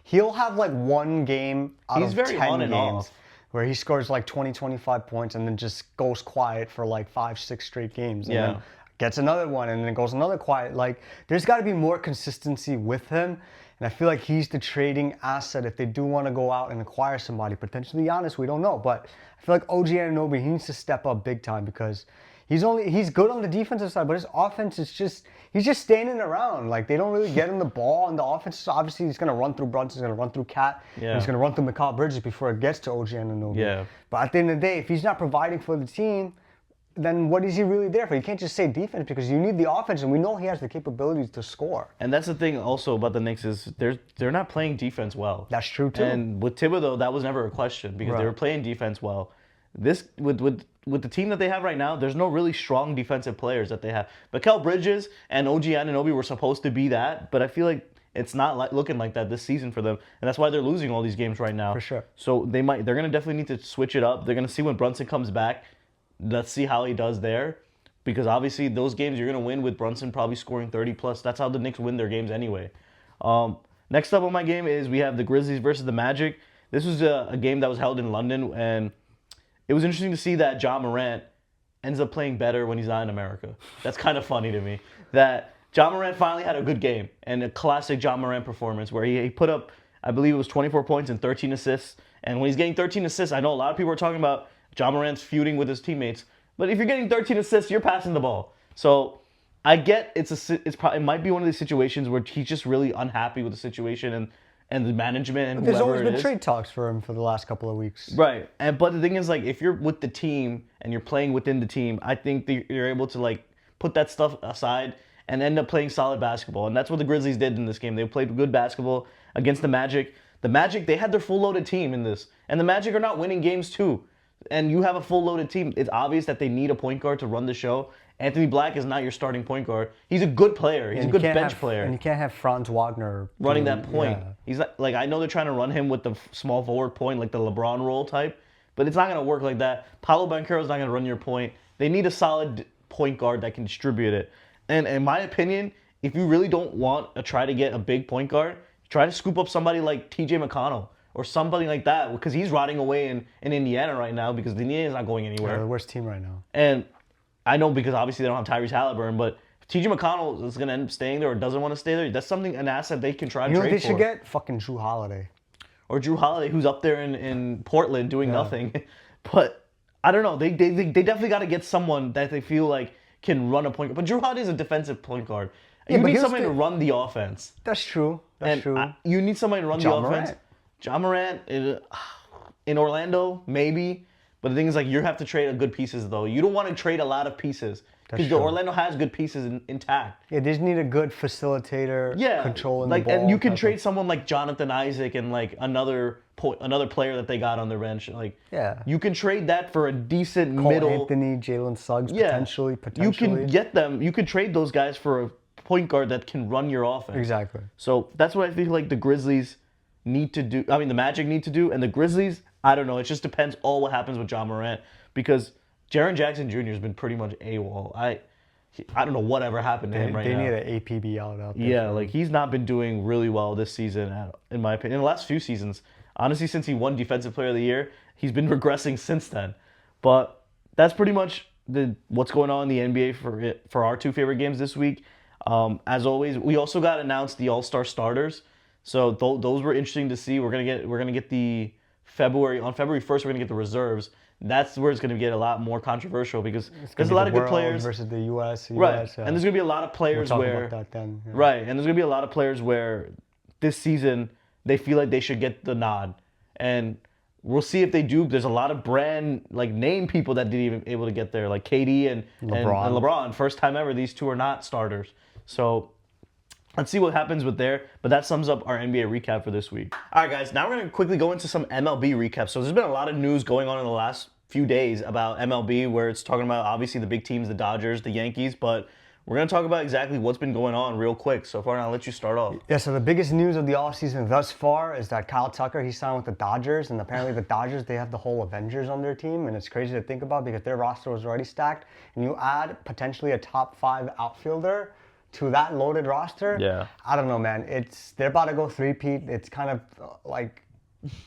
he'll have like one game out of 10 games where he scores like 20, 25 points and then just goes quiet for like 5, 6 straight games. And then gets another one and then goes another quiet. Like, there's got to be more consistency with him. And I feel like he's the trading asset if they do want to go out and acquire somebody. Potentially Giannis, we don't know. But I feel like OG Anunoby, he needs to step up big time because he's good on the defensive side, but his offense is he's just standing around. Like, they don't really get him the ball, and the offense, so obviously he's going to run through Brunson, he's going to run through Cat, and he's going to run through Mikal Bridges before it gets to OG Anunoby. Yeah. But at the end of the day, if he's not providing for the team, then what is he really there for? You can't just say defense because you need the offense, and we know he has the capabilities to score. And that's the thing also about the Knicks is they're not playing defense well. That's true too. And with Thibodeau, that was never a question because they were playing defense well. This with the team that they have right now, there's no really strong defensive players that they have. Mikal Bridges and OG Anunoby were supposed to be that, but I feel like it's not looking like that this season for them, and that's why they're losing all these games right now. For sure. So they're gonna definitely need to switch it up. They're gonna see when Brunson comes back. Let's see how he does there, because obviously those games you're gonna win with Brunson probably scoring 30 plus. That's how the Knicks win their games anyway. Next up on my game is we have the Grizzlies versus the Magic. This was a game that was held in London, and it was interesting to see that Ja Morant ends up playing better when he's not in America. That's kind of funny to me. That Ja Morant finally had a good game and a classic Ja Morant performance where he put up, I believe it was 24 points and 13 assists. And when he's getting 13 assists, I know a lot of people are talking about Ja Morant's feuding with his teammates. But if you're getting 13 assists, you're passing the ball. So I get it might be one of these situations where he's just really unhappy with the situation and the management and there's whoever always it been is. trade talks for him for the last couple of weeks. Right. But the thing is, like, if you're with the team and you're playing within the team, I think that you're able to, like, put that stuff aside and end up playing solid basketball. And that's what the Grizzlies did in this game. They played good basketball against the Magic. The Magic, they had their full loaded team in this. And the Magic are not winning games too. And you have a full loaded team. It's obvious that they need a point guard to run the show. Anthony Black is not your starting point guard. He's a good player. He's a good bench player. And you can't have Franz Wagner running that point. Yeah. He's not, like, I know they're trying to run him with the small forward point, like the LeBron role type, but it's not going to work like that. Paolo Banchero's not going to run your point. They need a solid point guard that can distribute it. And in my opinion, if you really don't want to try to get a big point guard, try to scoop up somebody like TJ McConnell or somebody like that, because he's rotting away in Indiana right now because Indiana's not going anywhere. They're the worst team right now. And I know because obviously they don't have Tyrese Halliburton, but if TJ McConnell is going to end up staying there or doesn't want to stay there, that's an asset they can try to trade for. You know what they should get? Fucking Drew Holiday. Or Drew Holiday, who's up there in Portland doing nothing. But I don't know. They definitely got to get someone that they feel like can run a point guard. But Drew Holiday's a defensive point guard. You need somebody to run the offense. That's true. That's true. You need somebody to run the offense. Ja Morant in Orlando, maybe. But the thing is, like, you have to trade good pieces, though. You don't want to trade a lot of pieces. Because Orlando has good pieces intact. Yeah, they just need a good facilitator, controlling the ball. And you can trade someone like Jonathan Isaac and like another player that they got on their bench. Like, you can trade that for a decent middle. Anthony, Jalen Suggs, potentially. You can get them. You could trade those guys for a point guard that can run your offense. Exactly. So that's what I feel like the Grizzlies need to do. I mean, the Magic need to do, and the Grizzlies, I don't know. It just depends all what happens with John Morant, because Jaren Jackson Jr. has been pretty much AWOL. I don't know whatever happened to him right now. They need an APB out there. Yeah, like he's not been doing really well this season, in my opinion. In the last few seasons, honestly, since he won Defensive Player of the Year, he's been regressing since then. But that's pretty much what's going on in the NBA for our two favorite games this week. As always, we also got announced the All-Star starters, so those were interesting to see. We're gonna get the on February 1st. We're gonna get the reserves. That's where it's gonna get a lot more controversial, because there's a lot of good players versus the U.S. Right, and there's gonna be a lot of players about that then. Yeah. Right, and there's gonna be a lot of players where this season they feel like they should get the nod, and we'll see if they do. There's a lot of brand name people that didn't even able to get there, like KD and LeBron. First time ever, these two are not starters. So let's see what happens with there. But that sums up our NBA recap for this week. All right, guys. Now we're going to quickly go into some MLB recaps. So there's been a lot of news going on in the last few days about MLB, where it's talking about obviously the big teams, the Dodgers, the Yankees. But we're going to talk about exactly what's been going on real quick. So far, I'll let you start off. Yeah, so the biggest news of the offseason thus far is that Kyle Tucker, he signed with the Dodgers. And apparently the Dodgers, they have the whole Avengers on their team. And it's crazy to think about because their roster was already stacked. And you add potentially a top 5 outfielder to that loaded roster. Yeah. I don't know, man. They're about to go three-peat. It's kind of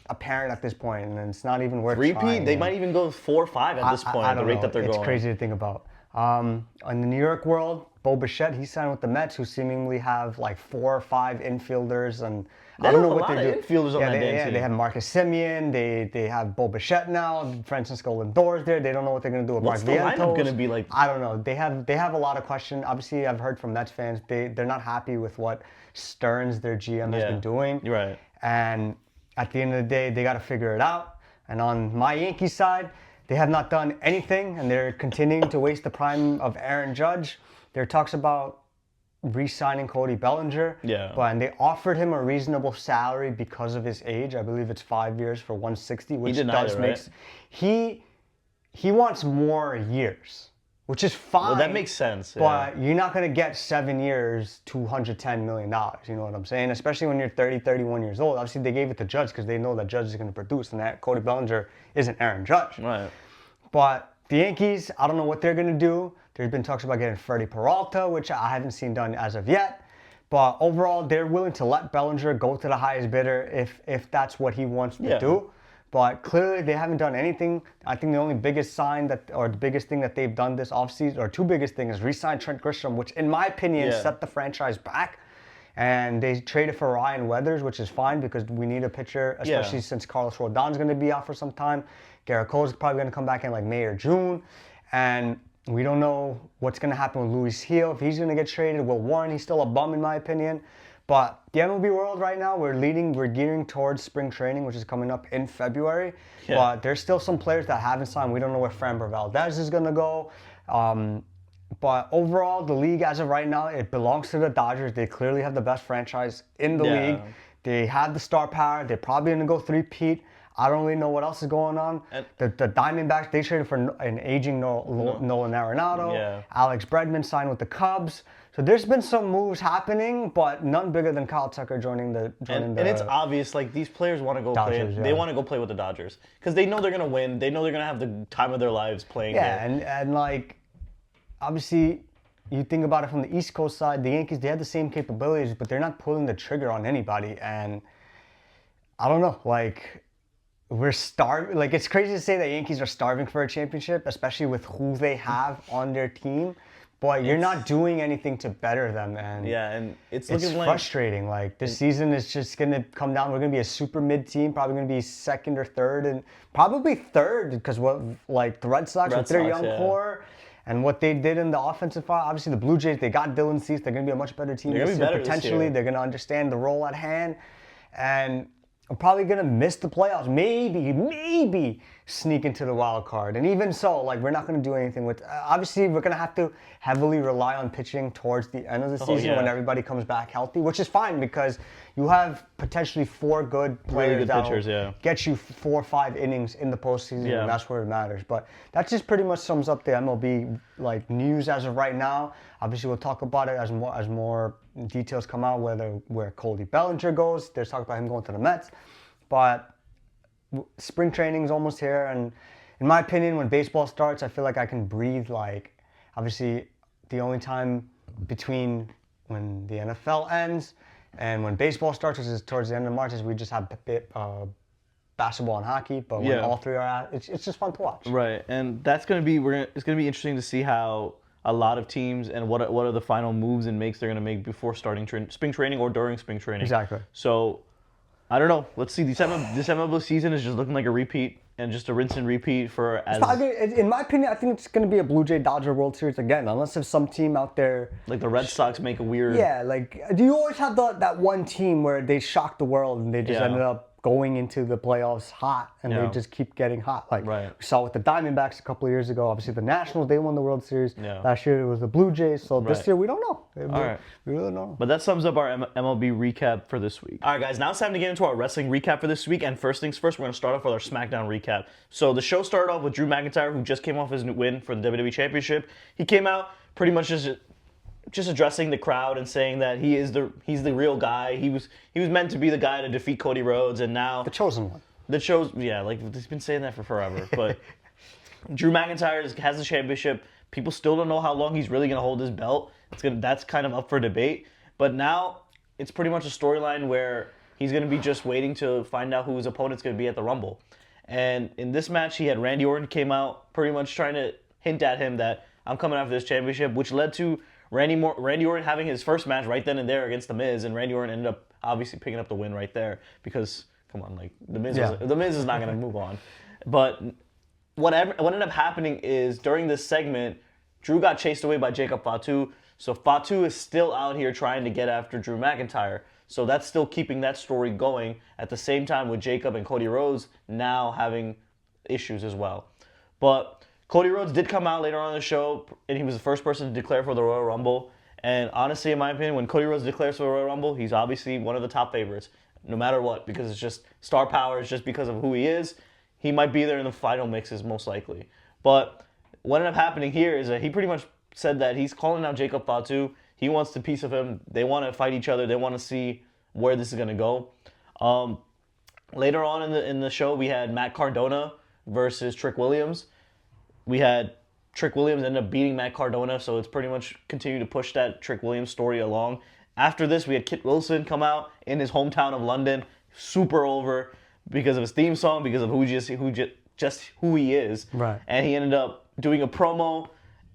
apparent at this point, and it's not even worth trying. Three-peat? They might even go 4 or 5 at this point, at the rate that they're going. It's crazy to think about. In the New York world, Bo Bichette, he signed with the Mets, who seemingly have 4 or 5 infielders, and I don't know what they do. Infielders on that team. They have Marcus Semien. They have Bo Bichette now. Francisco Lindor's there. They don't know what they're going to do with Mark Vientos. What's the lineup going to be like? I don't know. They have a lot of questions. Obviously, I've heard from Mets fans. They're not happy with what Stearns, their GM, has been doing. You're right. And at the end of the day, they got to figure it out. And on my Yankees side, they have not done anything, and they're continuing to waste the prime of Aaron Judge. There are talks about re-signing Cody Bellinger. Yeah. And they offered him a reasonable salary because of his age. I believe it's 5 years for 160, which does make he wants more years, which is fine. Well, that makes sense. But you're not going to get 7 years, $210 million. You know what I'm saying? Especially when you're 30, 31 years old. Obviously, they gave it to Judge because they know that Judge is going to produce, and that Cody Bellinger isn't Aaron Judge. Right. But the Yankees, I don't know what they're going to do. There's been talks about getting Freddie Peralta, which I haven't seen done as of yet. But overall, they're willing to let Bellinger go to the highest bidder if that's what he wants to do. But clearly, they haven't done anything. I think the only biggest the biggest thing that they've done this offseason, or two biggest things, is re-sign Trent Grisham, which in my opinion set the franchise back. And they traded for Ryan Weathers, which is fine because we need a pitcher, especially since Carlos Rodon's going to be out for some time. Garrett Cole's probably going to come back in May or June. And we don't know what's going to happen with Luis Gil, if he's going to get traded. Will Warren, he's still a bum in my opinion. But the MLB world right now, we're gearing towards spring training, which is coming up in February. Yeah. But there's still some players that haven't signed. We don't know where Framber Valdez is going to go. But overall, the league as of right now, it belongs to the Dodgers. They clearly have the best franchise in the league. They have the star power. They're probably going to go three-peat. I don't really know what else is going on. The Diamondbacks, they traded for an aging Nolan Arenado. Yeah. Alex Bregman signed with the Cubs. So there's been some moves happening, but none bigger than Kyle Tucker joining the. And it's obvious, these players want to go Dodgers, play. They want to go play with the Dodgers because they know they're gonna win. They know they're gonna have the time of their lives playing. Yeah, and obviously, you think about it from the East Coast side, the Yankees, they have the same capabilities, but they're not pulling the trigger on anybody. And I don't know, we're starving. It's crazy to say that Yankees are starving for a championship, especially with who they have on their team. But you're not doing anything to better them, and it's frustrating. This season is just gonna come down. We're gonna be a super mid team, probably gonna be second or third, and probably third because the Red Sox with their young core and what they did in the offensive file. Obviously, the Blue Jays, they got Dylan Cease. They're gonna be a much better team this year. Potentially, they're gonna understand the role at hand, and I'm probably gonna miss the playoffs. Maybe sneak into the wild card. And even so, like, we're not going to do anything with. Obviously, we're going to have to heavily rely on pitching towards the end of the season when everybody comes back healthy, which is fine because you have potentially 4 good players that will get you 4 or 5 innings in the postseason, and that's where it matters. But that just pretty much sums up the MLB like news as of right now. Obviously, we'll talk about it as more details come out, where Cody Bellinger goes. There's talk about him going to the Mets, but spring training's almost here, and in my opinion, when baseball starts, I feel like I can breathe. Like, obviously, the only time between when the NFL ends and when baseball starts, which is towards the end of March, is we just have basketball and hockey. But when all 3 are out, it's just fun to watch. Right, and that's gonna be it's gonna be interesting to see how a lot of teams and what are the final moves and makes they're gonna make before starting spring training or during spring training. Exactly. So, I don't know. Let's see. This MLB season is just looking like a repeat and just a rinse and repeat for as. In my opinion, I think it's going to be a Blue Jay Dodger World Series again, unless there's some team out there. Like the Red Sox make a weird. Yeah, like do you always have that one team where they shock the world and they just ended up going into the playoffs hot and they just keep getting hot. Like we saw with the Diamondbacks a couple of years ago. Obviously the Nationals, they won the World Series. Last year it was the Blue Jays. So this year we don't know. We really don't know. But that sums up our MLB recap for this week. All right, guys, now it's time to get into our wrestling recap for this week. And first things first, we're going to start off with our SmackDown recap. So the show started off with Drew McIntyre, who just came off his win for the WWE Championship. He came out pretty much just addressing the crowd and saying that he's the real guy. He was meant to be the guy to defeat Cody Rhodes, and now the chosen one. Like he's been saying that for forever. But Drew McIntyre has the championship. People still don't know how long he's really gonna hold his belt. That's kind of up for debate. But now it's pretty much a storyline where he's gonna be just waiting to find out who his opponent's gonna be at the Rumble. And in this match, he had Randy Orton came out pretty much trying to hint at him that I'm coming after this championship, which led to Randy Orton having his first match right then and there against The Miz, and Randy Orton ended up obviously picking up the win right there because, come on, like The Miz is not going to move on. But what ended up happening is during this segment, Drew got chased away by Jacob Fatu, so Fatu is still out here trying to get after Drew McIntyre. So that's still keeping that story going at the same time with Jacob and Cody Rhodes now having issues as well. But Cody Rhodes did come out later on in the show, and he was the first person to declare for the Royal Rumble. And honestly, in my opinion, when Cody Rhodes declares for the Royal Rumble, he's obviously one of the top favorites, no matter what, because it's just star power. It's just because of who he is. He might be there in the final mixes, most likely. But what ended up happening here is that he pretty much said that he's calling out Jacob Fatu. He wants the piece of him. They want to fight each other. They want to see where this is going to go. Later on in the show, we had Matt Cardona versus Trick Williams. We had Trick Williams end up beating Matt Cardona, so it's pretty much continued to push that Trick Williams story along. After this, we had Kit Wilson come out in his hometown of London, super over because of his theme song, because of who he is. Right. And he ended up doing a promo,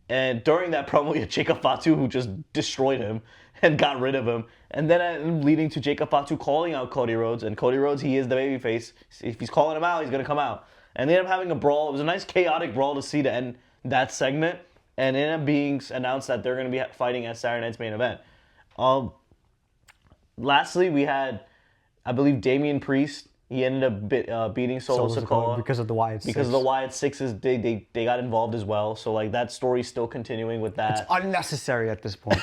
and during that promo, you had Jacob Fatu, who just destroyed him and got rid of him. And then leading to Jacob Fatu calling out Cody Rhodes, and Cody Rhodes, he is the babyface. If he's calling him out, he's going to come out. And they ended up having a brawl. It was a nice chaotic brawl to see to end that segment. And it ended up being announced that they're going to be fighting at Saturday Night's main event. Lastly, we had, I believe, Damian Priest. He ended up beating Solo Sikoa. Because of the Wyatt Six. Because of the Wyatt Sixes, they got involved as well. So, like, that story's still continuing with that. It's unnecessary at this point.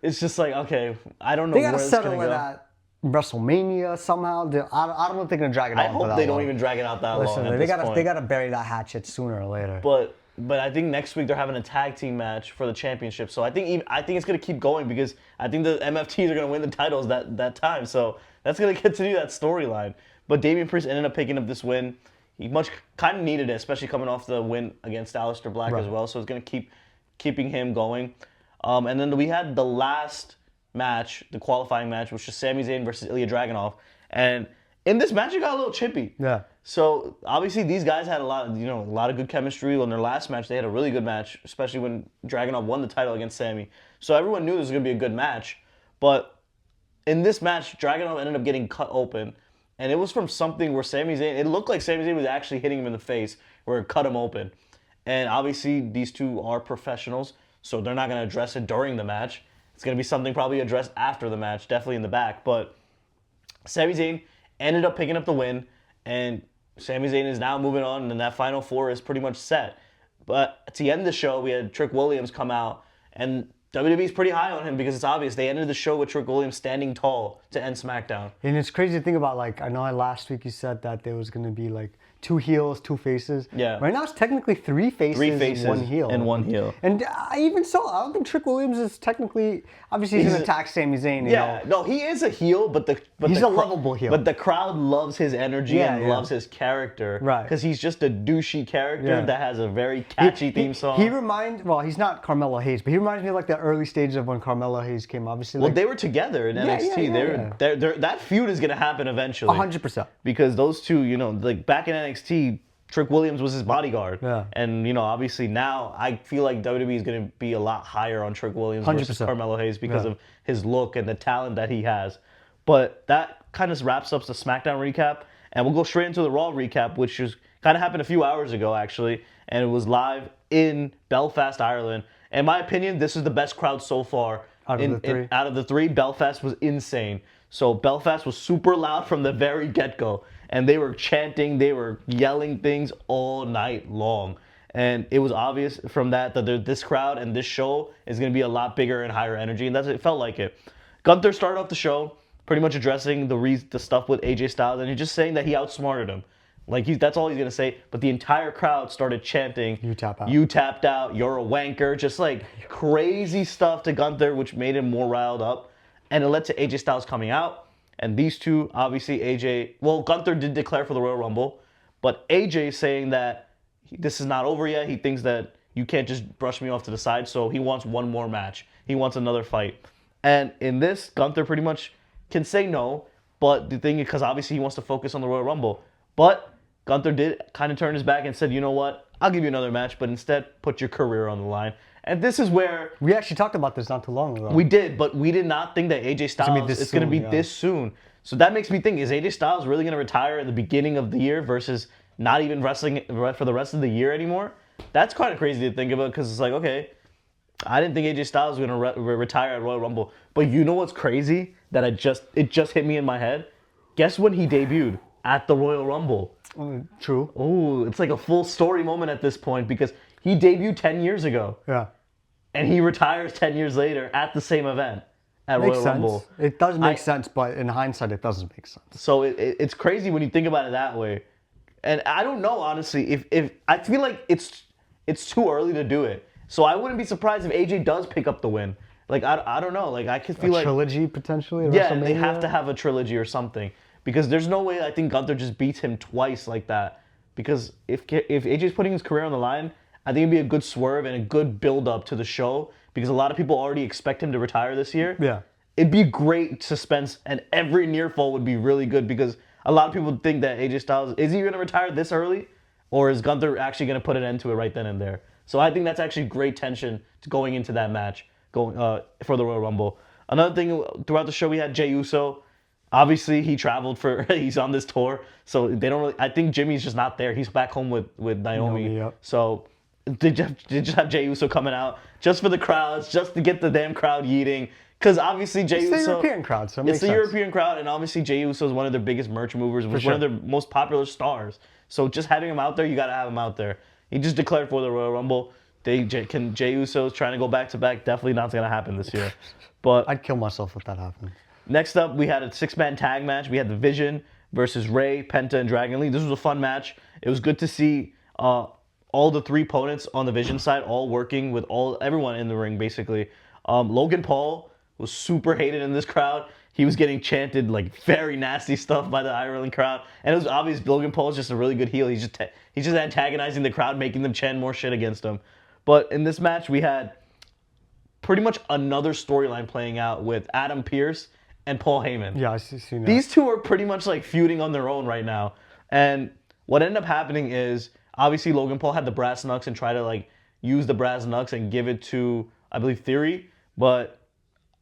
It's just like, okay, I don't know where it's going to go. They got to settle it at WrestleMania somehow. I don't think they're gonna drag it out. I hope they don't even drag it out that long. They gotta bury that hatchet sooner or later. But I think next week they're having a tag team match for the championship. So I think it's gonna keep going because I think the MFTs are gonna win the titles that time. So that's gonna continue that storyline. But Damian Priest ended up picking up this win. He kind of needed it, especially coming off the win against Aleister Black as well. So it's gonna keeping him going. And then we had the last match, the qualifying match, which was Sami Zayn versus Ilya Dragunov, and in this match it got a little chippy. Yeah. So obviously these guys had a lot of good chemistry. On their last match, they had a really good match, especially when Dragunov won the title against Sami. So everyone knew this was gonna be a good match, but in this match, Dragunov ended up getting cut open, and it was from something where it looked like Sami Zayn was actually hitting him in the face, where it cut him open. And obviously these two are professionals, so they're not gonna address it during the match. It's going to be something probably addressed after the match, definitely in the back. But Sami Zayn ended up picking up the win, and Sami Zayn is now moving on, and that final four is pretty much set. But to end the show, we had Trick Williams come out, and WWE's pretty high on him because it's obvious. They ended the show with Trick Williams standing tall to end SmackDown. And it's crazy to think about, like, I know last week you said that there was going to be, like, 2 heels, 2 faces. Yeah. Right now it's technically 3 faces, 1 heel. And 1 heel. And I don't think Trick Williams is technically, obviously he's going to attack Sami Zayn. No, he is a heel, but he's a lovable heel. But the crowd loves his energy and loves his character. Right. Because he's just a douchey character that has a very catchy theme song. He reminds, well, he's not Carmelo Hayes, but he reminds me of like the early stages of when Carmelo Hayes came, obviously. Well, they were together in NXT. That feud is going to happen eventually. 100%. Because those two, like back in NXT, Trick Williams was his bodyguard. Yeah. And, obviously now I feel like WWE is going to be a lot higher on Trick Williams 100%. versus Carmelo Hayes because of his look and the talent that he has. But that kind of wraps up the SmackDown recap. And we'll go straight into the Raw recap, which is kind of happened a few hours ago, actually. And it was live in Belfast, Ireland. In my opinion, this is the best crowd so far. Out of the three, Belfast was insane. So Belfast was super loud from the very get-go. And they were chanting, they were yelling things all night long. And it was obvious from that this crowd and this show is going to be a lot bigger and higher energy. And it felt like it. Gunther started off the show pretty much addressing the stuff with AJ Styles. And he's just saying that he outsmarted him. Like, that's all he's going to say. But the entire crowd started chanting, "You tap out. You tapped out. You're a wanker." Just like crazy stuff to Gunther, which made him more riled up. And it led to AJ Styles coming out. And these two, obviously, Gunther did declare for the Royal Rumble, but AJ saying that this is not over yet. He thinks that you can't just brush me off to the side, so he wants one more match. He wants another fight. And in this, Gunther pretty much can say no, but the thing is, because obviously he wants to focus on the Royal Rumble. But Gunther did kind of turn his back and said, you know what, I'll give you another match, but instead put your career on the line. And this is where... We actually talked about this not too long ago. We did, but we did not think that AJ Styles is going to be this soon. So that makes me think, is AJ Styles really going to retire at the beginning of the year versus not even wrestling for the rest of the year anymore? That's kind of crazy to think about because it's like, okay, I didn't think AJ Styles was going to retire at Royal Rumble. But you know what's crazy? That it just hit me in my head? Guess when he debuted? At the Royal Rumble. True. Oh, it's like a full story moment at this point because he debuted 10 years ago. Yeah. And he retires 10 years later at the same event at Royal Rumble. It does make sense, but in hindsight, it doesn't make sense. So it's crazy when you think about it that way. And I don't know, honestly, if I feel like it's too early to do it. So I wouldn't be surprised if AJ does pick up the win. Like, I don't know. Like, I could feel like... trilogy, potentially? Yeah, they have to have a trilogy or something. Because there's no way I think Gunther just beats him twice like that. Because if AJ's putting his career on the line, I think it'd be a good swerve and a good build-up to the show. Because a lot of people already expect him to retire this year. Yeah. It'd be great suspense, and every near fall would be really good. Because a lot of people think that AJ Styles, is he going to retire this early? Or is Gunther actually going to put an end to it right then and there? So I think that's actually great tension going into that match for the Royal Rumble. Another thing, throughout the show, we had Jey Uso. Obviously, he traveled he's on this tour, so they don't really, I think Jimmy's just not there. He's back home with Naomi. Yep. So they just have Jey Uso coming out just for the crowds, just to get the damn crowd yeeting. Because obviously Jey Uso... It's the European crowd, so it makes It's the sense. European crowd, and obviously Jey Uso is one of their biggest merch movers, one of their most popular stars. So just having him out there, you got to have him out there. He just declared for the Royal Rumble. Jey Uso's trying to go back-to-back. Definitely not going to happen this year. But I'd kill myself if that happened. Next up, we had a 6-man tag match. We had the Vision versus Rey, Penta, and Dragon Lee. This was a fun match. It was good to see all the 3 opponents on the Vision side all working with everyone in the ring, basically. Logan Paul was super hated in this crowd. He was getting chanted like very nasty stuff by the Ireland crowd. And it was obvious Logan Paul is just a really good heel. He's just antagonizing the crowd, making them chant more shit against him. But in this match, we had pretty much another storyline playing out with Adam Pearce and Paul Heyman. Yeah, I see that. These two are pretty much like feuding on their own right now. And what ended up happening is, obviously Logan Paul had the brass knucks and try to like use the brass knucks and give it to, I believe, Theory. But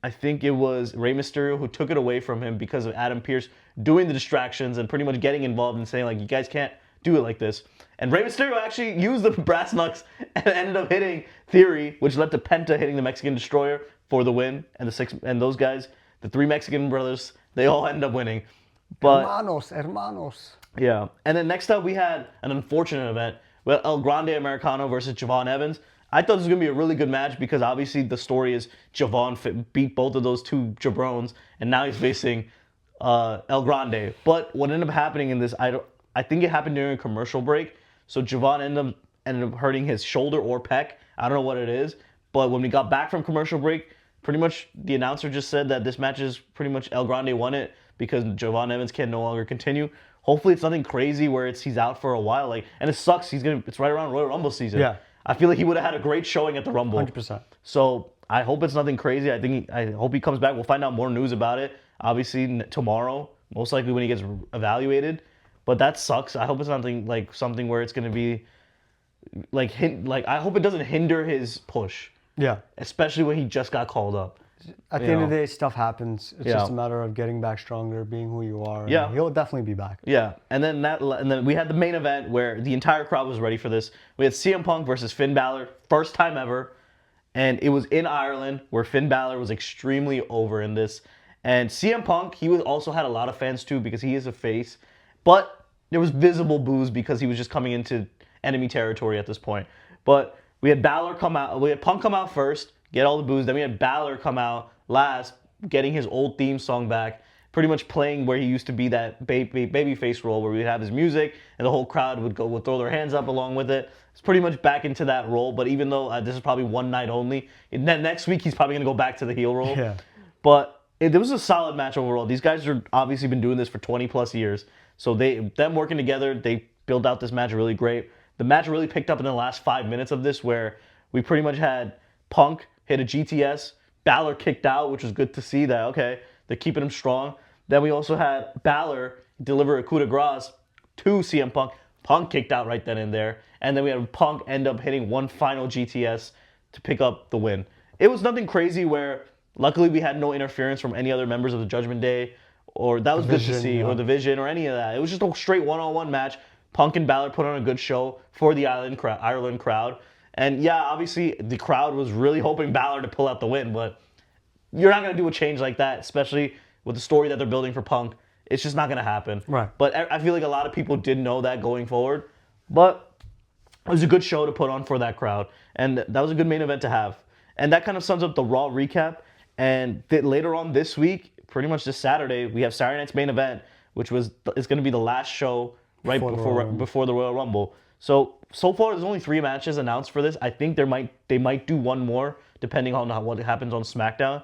I think it was Rey Mysterio who took it away from him because of Adam Pearce doing the distractions and pretty much getting involved and saying like, you guys can't do it like this. And Rey Mysterio actually used the brass knucks and ended up hitting Theory, which led to Penta hitting the Mexican Destroyer for the win. And those guys, the 3 Mexican brothers, they all end up winning. But Hermanos. Yeah. And then next up, we had an unfortunate event with El Grande Americano versus Javon Evans. I thought this was going to be a really good match because obviously the story is Javon beat both of those two jabrones, and now he's facing El Grande. But what ended up happening in this, I think it happened during a commercial break. So Javon ended up hurting his shoulder or pec. I don't know what it is. But when we got back from commercial break, pretty much the announcer just said that this match is pretty much El Grande won it because Javon Evans can no longer continue. Hopefully it's nothing crazy where he's out for a while. And it sucks. It's right around Royal Rumble season. Yeah. I feel like he would have had a great showing at the Rumble. 100%. So I hope it's nothing crazy. I hope he comes back. We'll find out more news about it. Obviously tomorrow, most likely when he gets evaluated. But that sucks. I hope it's nothing like something where it's going to be I hope it doesn't hinder his push. Yeah. Especially when he just got called up. At the end of the day, stuff happens. It's Yeah. just a matter of getting back stronger, being who you are. Yeah. He'll definitely be back. Yeah, and then we had the main event where the entire crowd was ready for this. We had CM Punk versus Finn Balor, first time ever, and it was in Ireland where Finn Balor was extremely over in this. And CM Punk, also had a lot of fans too because he is a face, but there was visible boos because he was just coming into enemy territory at this point. But we had Punk come out first, get all the boos. Then we had Balor come out last, getting his old theme song back, pretty much playing where he used to be that babyface role where we'd have his music and the whole crowd would throw their hands up along with it. It's pretty much back into that role. But even though this is probably one night only, and then next week he's probably gonna go back to the heel role. Yeah. But it was a solid match overall. These guys are obviously been doing this for 20 plus years, so them working together, they built out this match really great. The match really picked up in the last 5 minutes of this where we pretty much had Punk hit a GTS, Balor kicked out, which was good to see that, okay, they're keeping him strong. Then we also had Balor deliver a coup de grace to CM Punk. Punk kicked out right then and there. And then we had Punk end up hitting one final GTS to pick up the win. It was nothing crazy where, luckily, we had no interference from any other members of the Judgment Day, or that was good to see, yeah. Or the Vision, or any of that. It was just a straight one-on-one match. Punk and Balor put on a good show for the Ireland crowd. And yeah, obviously, the crowd was really hoping Balor to pull out the win, but you're not going to do a change like that, especially with the story that they're building for Punk. It's just not going to happen. Right. But I feel like a lot of people did know that going forward. But it was a good show to put on for that crowd. And that was a good main event to have. And that kind of sums up the Raw recap. And later on this week, pretty much this Saturday, we have Saturday night's main event, which is going to be the last show before the Royal Rumble. So far, there's only 3 matches announced for this. I think they might do one more, depending on what happens on SmackDown.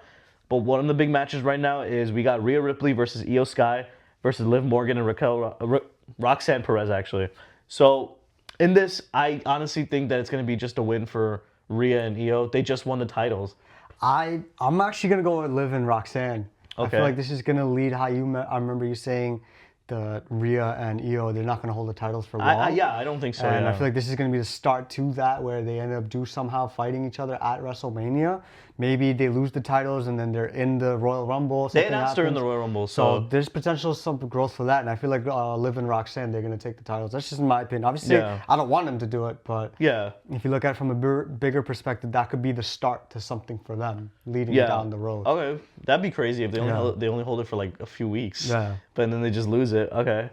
But one of the big matches right now is we got Rhea Ripley versus Io Sky versus Liv Morgan and Roxanne Perez, actually. So in this, I honestly think that it's going to be just a win for Rhea and Io. They just won the titles. I'm actually going to go with Liv and Roxanne. Okay. I feel like this is going to lead how I remember you saying the Rhea and Io, they're not going to hold the titles for long. I don't think so. And yeah. I feel like this is going to be the start to that, where they end up somehow fighting each other at WrestleMania. Maybe they lose the titles and then they're in the Royal Rumble. They announced they're in the Royal Rumble. So there's potential some growth for that. And I feel like Liv and Roxanne, they're going to take the titles. That's just in my opinion. Obviously, yeah. I don't want them to do it, but yeah. If you look at it from a bigger perspective, that could be the start to something for them leading down the road. Okay, that'd be crazy if they only hold it for like a few weeks. Yeah. But then they just lose it. Okay.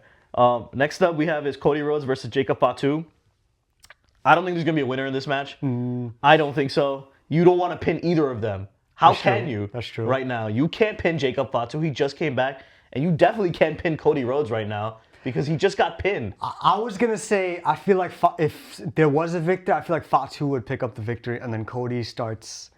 Next up we have is Cody Rhodes versus Jacob Fatu. I don't think there's going to be a winner in this match. I don't think so. You don't want to pin either of them. How can you? That's true. Right now. You can't pin Jacob Fatu. He just came back. And you definitely can't pin Cody Rhodes right now because he just got pinned. I was going to say, I feel like if there was a victor, I feel like Fatu would pick up the victory and then Cody starts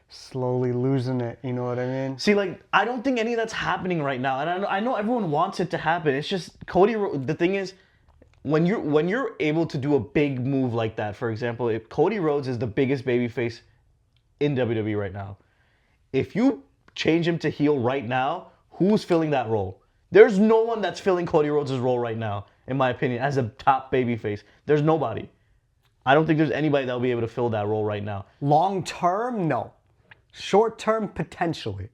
slowly losing it. You know what I mean? See, I don't think any of that's happening right now. And I know everyone wants it to happen. It's just Cody, the thing is, when you're able to do a big move like that, for example, if Cody Rhodes is the biggest babyface in WWE right now. If you change him to heel right now, who's filling that role? There's no one that's filling Cody Rhodes' role right now, in my opinion, as a top babyface. There's nobody. I don't think there's anybody that will be able to fill that role right now. Long term, no. Short term, potentially.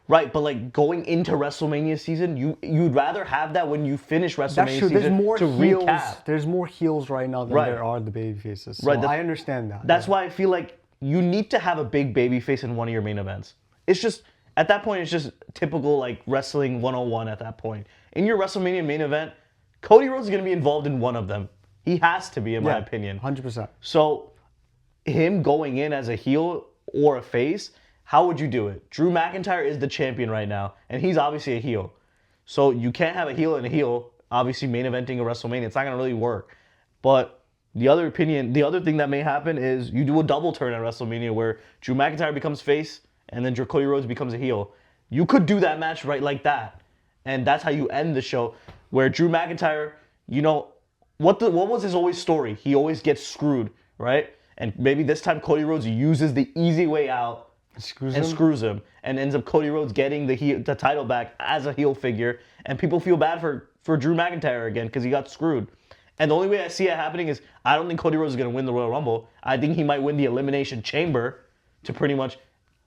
Right, but going into WrestleMania season, you'd rather have that when you finish WrestleMania That's true. season There's more to heels. recap. There's more heels right now than there are the babyfaces. So right, I understand that. That's why I feel like you need to have a big babyface in one of your main events. It's just, at that point, it's just typical wrestling 101 at that point. In your WrestleMania main event, Cody Rhodes is going to be involved in one of them. He has to be, in my opinion. 100%. So him going in as a heel or a face, how would you do it? Drew McIntyre is the champion right now, and he's obviously a heel. So you can't have a heel and a heel, obviously main eventing a WrestleMania. It's not going to really work. But the other thing that may happen is you do a double turn at WrestleMania where Drew McIntyre becomes face and then Cody Rhodes becomes a heel. You could do that match right like that. And that's how you end the show, where Drew McIntyre, what was his always story? He always gets screwed, right? And maybe this time Cody Rhodes uses the easy way out and screws him, and ends up Cody Rhodes getting the title back as a heel figure, and people feel bad for Drew McIntyre again because he got screwed. And the only way I see it happening is I don't think Cody Rhodes is going to win the Royal Rumble. I think he might win the Elimination Chamber to pretty much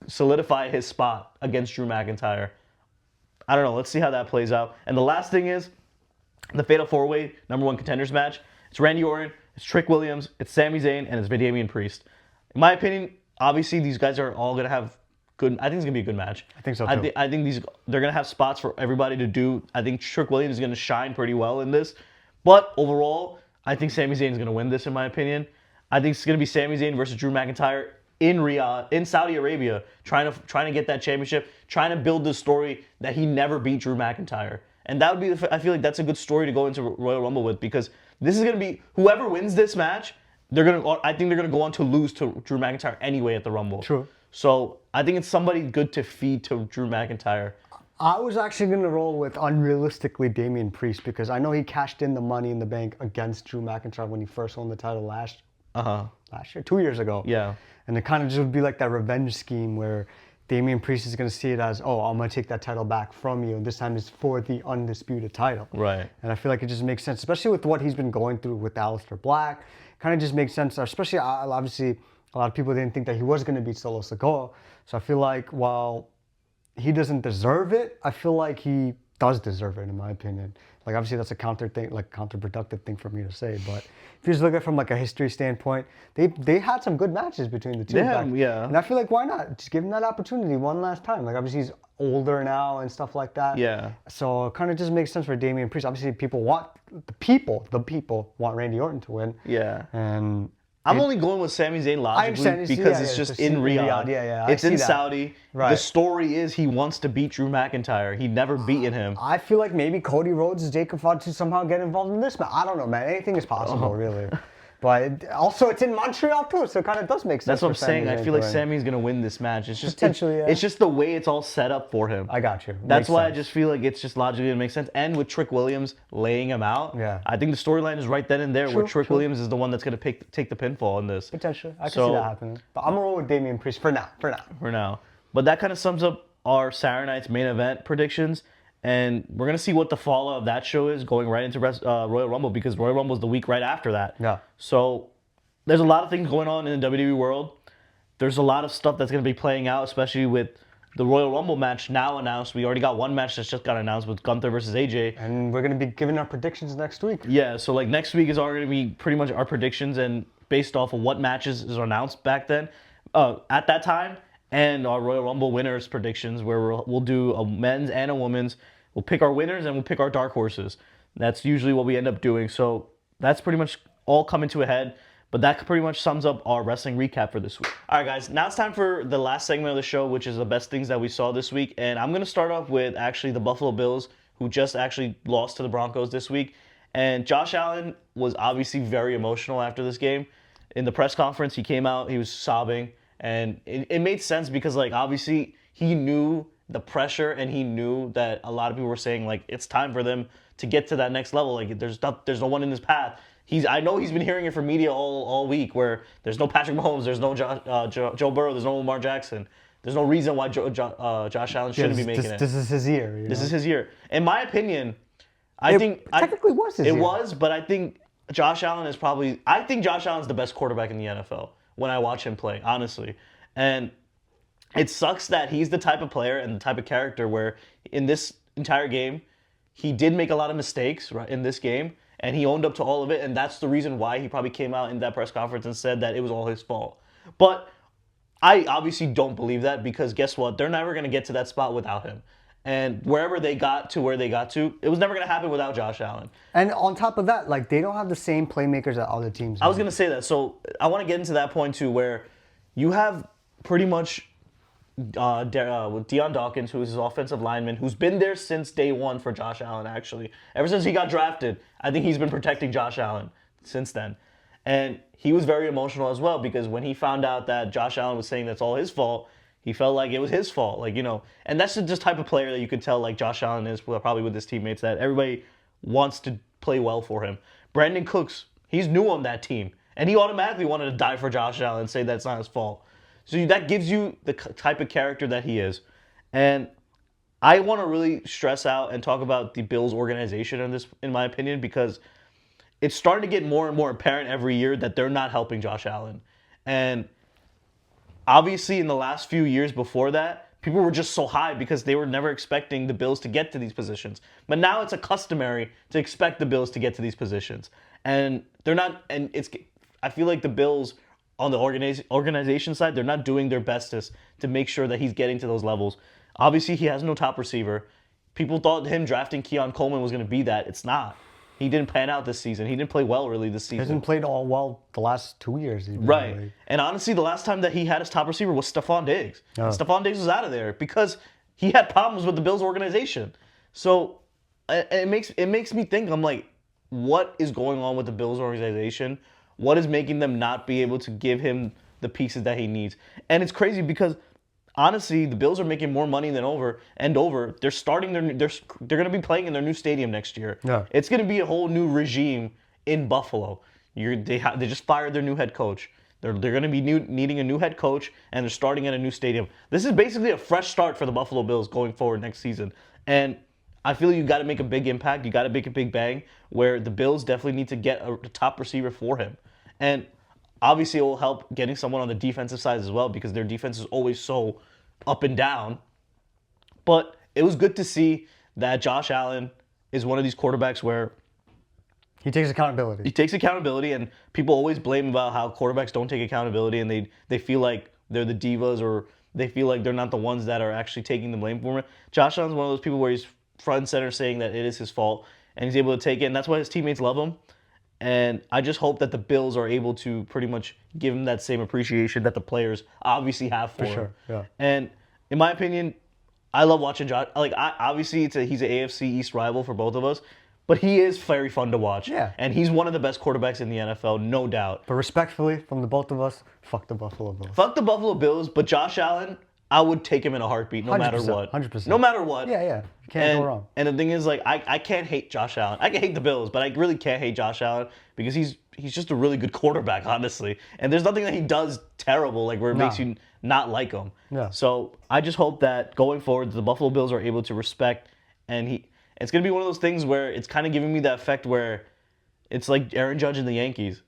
solidify his spot against Drew McIntyre. I don't know. Let's see how that plays out. And the last thing is the Fatal 4-Way #1 contenders match. It's Randy Orton, it's Trick Williams, it's Sami Zayn, and it's Damian Priest. In my opinion, obviously these guys are all going to have good. I think it's going to be a good match. I think so too. I think they're going to have spots for everybody to do. I think Trick Williams is going to shine pretty well in this. But overall, I think Sami Zayn is going to win this, in my opinion. I think it's going to be Sami Zayn versus Drew McIntyre in Riyadh, in Saudi Arabia, trying to get that championship, trying to build the story that he never beat Drew McIntyre. And that would be, I feel like that's a good story to go into Royal Rumble with, because this is going to be, whoever wins this match, I think they're going to go on to lose to Drew McIntyre anyway at the Rumble. True. So I think it's somebody good to feed to Drew McIntyre. I was actually going to roll with, unrealistically, Damian Priest, because I know he cashed in the Money in the Bank against Drew McIntyre when he first won the title last year, 2 years ago. Yeah. And it kind of just would be like that revenge scheme where Damian Priest is going to see it as, oh, I'm going to take that title back from you, and this time it's for the undisputed title. Right. And I feel like it just makes sense, especially with what he's been going through with Aleister Black. Kind of just makes sense, especially, obviously, a lot of people didn't think that he was going to beat Solo Sikoa. So I feel like while he doesn't deserve it, I feel like he does deserve it, in my opinion. Like, obviously that's a counterproductive thing for me to say, but if you just look at it from like a history standpoint, they had some good matches between the two. Yeah. And I feel like, why not just give him that opportunity one last time? Like, obviously he's older now and stuff like that. Yeah. So it kind of just makes sense for Damian Priest. Obviously the people want Randy Orton to win. Yeah. And I'm only going with Sami Zayn logically because it's just in Riyadh. Yeah. It's in Saudi. Right. The story is he wants to beat Drew McIntyre. He'd never beaten him. I feel like maybe Cody Rhodes and Jacob Ford to somehow get involved in this match. I don't know, man. Anything is possible, really. But also, it's in Montreal too, so it kind of does make sense. That's what I'm saying. I feel like Sami's gonna win this match. It's just potentially. It's just the way it's all set up for him. I got you. That's why I just feel like it's just logically gonna make sense. And with Trick Williams laying him out, I think the storyline is right then and there, where Trick Williams is the one that's gonna take the pinfall in this. Potentially, I can see that happening. But I'm gonna roll with Damian Priest for now. But that kind of sums up our Saturday night's main event predictions. And we're going to see what the fallout of that show is going right into Royal Rumble, because Royal Rumble is the week right after that. Yeah. So there's a lot of things going on in the WWE world. There's a lot of stuff that's going to be playing out, especially with the Royal Rumble match now announced. We already got one match that's just got announced with Gunther versus AJ. And we're going to be giving our predictions next week. Yeah, so like next week is already going to be pretty much our predictions, and based off of what matches is announced back then, at that time, and our Royal Rumble winners predictions, where we'll do a men's and a women's. We'll pick our winners and we'll pick our dark horses. That's usually what we end up doing. So that's pretty much all coming to a head. But that pretty much sums up our wrestling recap for this week. All right, guys. Now it's time for the last segment of the show, which is the best things that we saw this week. And I'm going to start off with actually the Buffalo Bills, who just actually lost to the Broncos this week. And Josh Allen was obviously very emotional after this game. In the press conference, he came out, he was sobbing. And it made sense because, like, obviously he knew the pressure, and he knew that a lot of people were saying, like, it's time for them to get to that next level. Like, there's no one in this path. I know he's been hearing it from media all week, where there's no Patrick Mahomes, there's no Joe Burrow, there's no Lamar Jackson. There's no reason why Josh Allen shouldn't be making it. This is his year. This is his year. In my opinion, I think technically was his year. It was, but I think Josh Allen is probably. I think Josh Allen's the best quarterback in the NFL when I watch him play, honestly. And it sucks that he's the type of player and the type of character where in this entire game, he did make a lot of mistakes in this game, and he owned up to all of it, and that's the reason why he probably came out in that press conference and said that it was all his fault. But I obviously don't believe that, because guess what? They're never going to get to that spot without him. And wherever they got to where they got to, it was never going to happen without Josh Allen. And on top of that, like, they don't have the same playmakers that other teams have. I was going to say that. So I want to get into that point too, where you have pretty much with Deion Dawkins, who is his offensive lineman, who's been there since day one for Josh Allen, actually. Ever since he got drafted, I think he's been protecting Josh Allen since then. And he was very emotional as well, because when he found out that Josh Allen was saying that's all his fault, he felt like it was his fault. Like, you know, and that's the just type of player that you could tell, like, Josh Allen is, probably with his teammates, that everybody wants to play well for him. Brandon Cooks, he's new on that team, and he automatically wanted to die for Josh Allen and say that's not his fault. So that gives you the type of character that he is. And I want to really stress out and talk about the Bills organization in this, in my opinion, because it's starting to get more and more apparent every year that they're not helping Josh Allen. And obviously, in the last few years before that, people were just so high because they were never expecting the Bills to get to these positions. But now it's a customary to expect the Bills to get to these positions. And they're not, and I feel like the Bills on the organization side, they're not doing their bestest to make sure that he's getting to those levels. Obviously, he has no top receiver. People thought him drafting Keon Coleman was going to be that. It's not. He didn't pan out this season. He didn't play well really this season. He hasn't played all well the last 2 years. Right. Really. And honestly, the last time that he had his top receiver was Stephon Diggs. Oh. Stephon Diggs was out of there because he had problems with the Bills organization. So it makes me think, I'm like, what is going on with the Bills organization? What is making them not be able to give him the pieces that he needs? And it's crazy because honestly, the Bills are making more money than over. They're starting they're going to be playing in their new stadium next year. Yeah. It's going to be a whole new regime in Buffalo. They just fired their new head coach. They're going to be needing a new head coach, and they're starting at a new stadium. This is basically a fresh start for the Buffalo Bills going forward next season. And I feel you got to make a big impact. You got to make a big bang, where the Bills definitely need to get a top receiver for him. And obviously, it will help getting someone on the defensive side as well, because their defense is always so up and down. But it was good to see that Josh Allen is one of these quarterbacks where he takes accountability. He takes accountability, and people always blame about how quarterbacks don't take accountability, and they feel like they're the divas, or they feel like they're not the ones that are actually taking the blame for it. Josh Allen's one of those people where he's front and center saying that it is his fault, and he's able to take it, and that's why his teammates love him. And I just hope that the Bills are able to pretty much give him that same appreciation that the players obviously have for him. Sure, yeah. And in my opinion, I love watching Josh. Like, obviously, he's an AFC East rival for both of us, but he is very fun to watch. Yeah. And he's one of the best quarterbacks in the NFL, no doubt. But respectfully, from the both of us, fuck the Buffalo Bills. Fuck the Buffalo Bills, but Josh Allen, I would take him in a heartbeat, no matter what. 100%. No matter what. Yeah. You can't go wrong. And the thing is, like, I can't hate Josh Allen. I can hate the Bills, but I really can't hate Josh Allen because he's just a really good quarterback, honestly. And there's nothing that he does terrible, like, where it makes you not like him. Yeah. So I just hope that going forward, the Buffalo Bills are able to respect, and it's going to be one of those things where it's kind of giving me that effect where it's like Aaron Judge and the Yankees.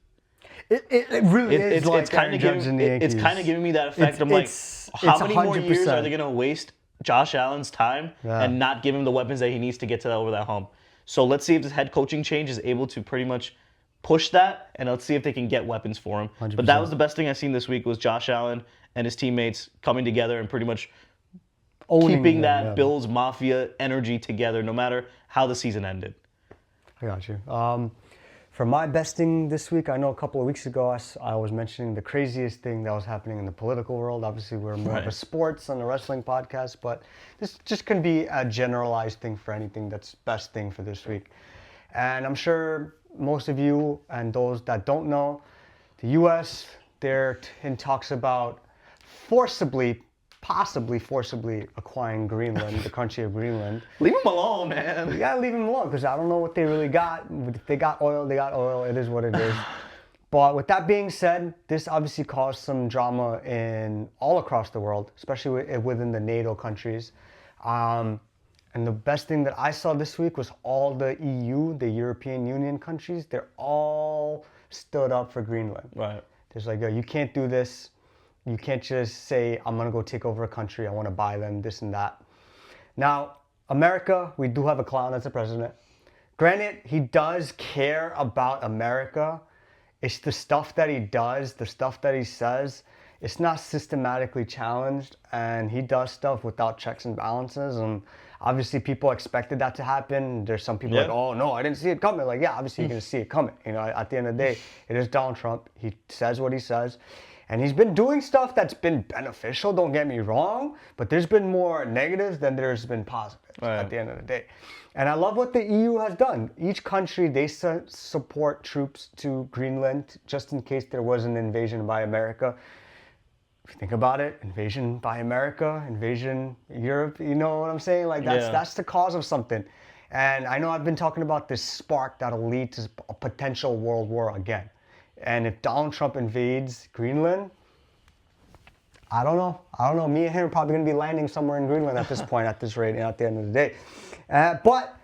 It really is like Aaron Judge and the Yankees. It's kind of giving me that effect. I'm like, how many more years are they going to waste Josh Allen's time and not give him the weapons that he needs to get to over that hump? So let's see if this head coaching change is able to pretty much push that, and let's see if they can get weapons for him. 100%. But that was the best thing I've seen this week, was Josh Allen and his teammates coming together and pretty much keeping that Bills Mafia energy together no matter how the season ended. I got you. For my besting this week, I know a couple of weeks ago I was mentioning the craziest thing that was happening in the political world. Obviously, we're more of a sports and a wrestling podcast, but this just can be a generalized thing for anything that's best thing for this week. And I'm sure most of you and those that don't know, the U.S., they're in talks about possibly forcibly acquiring Greenland, the country of Greenland. Leave them alone, man. You gotta leave them alone, because I don't know what they really got. If they got oil, they got oil. It is what it is. But with that being said, this obviously caused some drama in all across the world, especially within the NATO countries. And the best thing that I saw this week was all the EU, the European Union countries, they're all stood up for Greenland. Right. There's like, you can't do this. You can't just say, I'm going to go take over a country. I want to buy them, this and that. Now, America, we do have a clown as a president. Granted, he does care about America. It's the stuff that he does, the stuff that he says, it's not systematically challenged, and he does stuff without checks and balances. And obviously, people expected that to happen. There's some people like, oh no, I didn't see it coming. Like, yeah, obviously you're gonna see it coming. You know, at the end of the day, it is Donald Trump. He says what he says. And he's been doing stuff that's been beneficial, don't get me wrong, but there's been more negatives than there's been positives at the end of the day. And I love what the EU has done. Each country, they support troops to Greenland just in case there was an invasion by America. If you think about it, invasion by America, invasion Europe, you know what I'm saying? Like that's the cause of something. And I know I've been talking about this spark that'll lead to a potential world war again. And if Donald Trump invades Greenland, I don't know. Me and him are probably going to be landing somewhere in Greenland at this point, at this rate, at the end of the day. But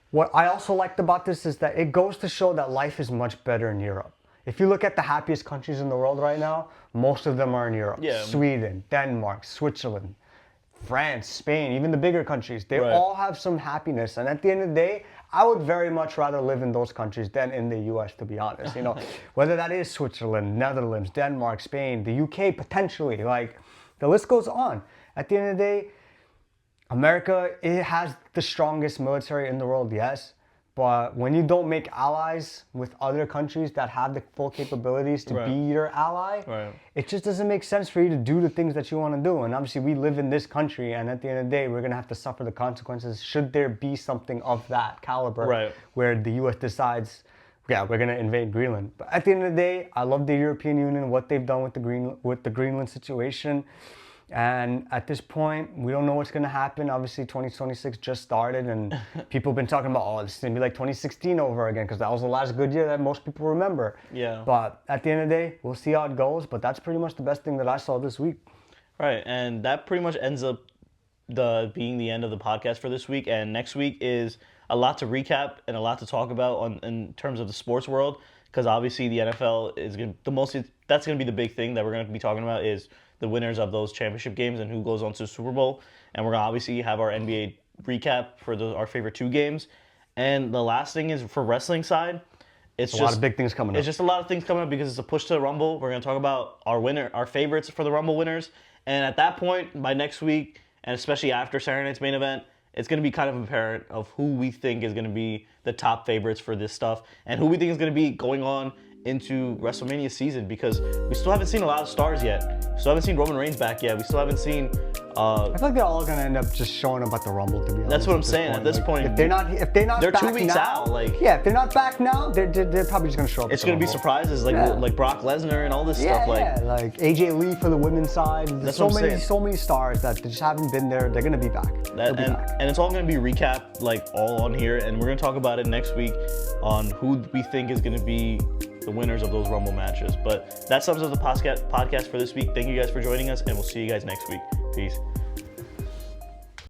what I also liked about this is that it goes to show that life is much better in Europe. If you look at the happiest countries in the world right now, most of them are in Europe. Yeah. Sweden, Denmark, Switzerland, France, Spain, even the bigger countries. They all have some happiness. And at the end of the day, I would very much rather live in those countries than in the US, to be honest. You know, whether that is Switzerland, Netherlands, Denmark, Spain, the UK potentially, like the list goes on. At the end of the day, America, it has the strongest military in the world, yes. But when you don't make allies with other countries that have the full capabilities to be your ally, it just doesn't make sense for you to do the things that you want to do. And obviously we live in this country, and at the end of the day, we're going to have to suffer the consequences should there be something of that caliber where the US decides, yeah, we're going to invade Greenland. But at the end of the day, I love the European Union, what they've done with the Greenland situation. And at this point, we don't know what's going to happen. Obviously, 2026 just started, and people have been talking about, oh, this is going to be like 2016 over again, because that was the last good year that most people remember. Yeah. But at the end of the day, we'll see how it goes. But that's pretty much the best thing that I saw this week. Right, and that pretty much ends up being the end of the podcast for this week. And next week is a lot to recap and a lot to talk about in terms of the sports world, because obviously the NFL is going to that's going to be the big thing that we're going to be talking about is the winners of those championship games and who goes on to the Super Bowl. And we're going to obviously have our NBA recap for our favorite 2 games. And the last thing is for wrestling side, it's just a lot of big things coming up. It's just a lot of things coming up because it's a push to the Rumble. We're going to talk about our favorites for the Rumble winners. And at that point, by next week, and especially after Saturday night's main event, it's going to be kind of apparent of who we think is going to be the top favorites for this stuff and who we think is going to be going on into WrestleMania season, because we still haven't seen a lot of stars yet. We still haven't seen Roman Reigns back yet. We still haven't seen. I feel like they're all gonna end up just showing up at the Rumble, to be honest. That's what I'm saying. At this point, if they're not, they're back 2 weeks now, out. Like, yeah, if they're not back now, they're probably just gonna show up. It's gonna be surprises like Brock Lesnar and all this stuff. Like AJ Lee for the women's side. There's so many stars that they just haven't been there. They're gonna be back. And it's all gonna be recapped like all on here, and we're gonna talk about it next week on who we think is gonna be the winners of those Rumble matches. But that sums up the podcast for this week. Thank you guys for joining us, and we'll see you guys next week. Peace.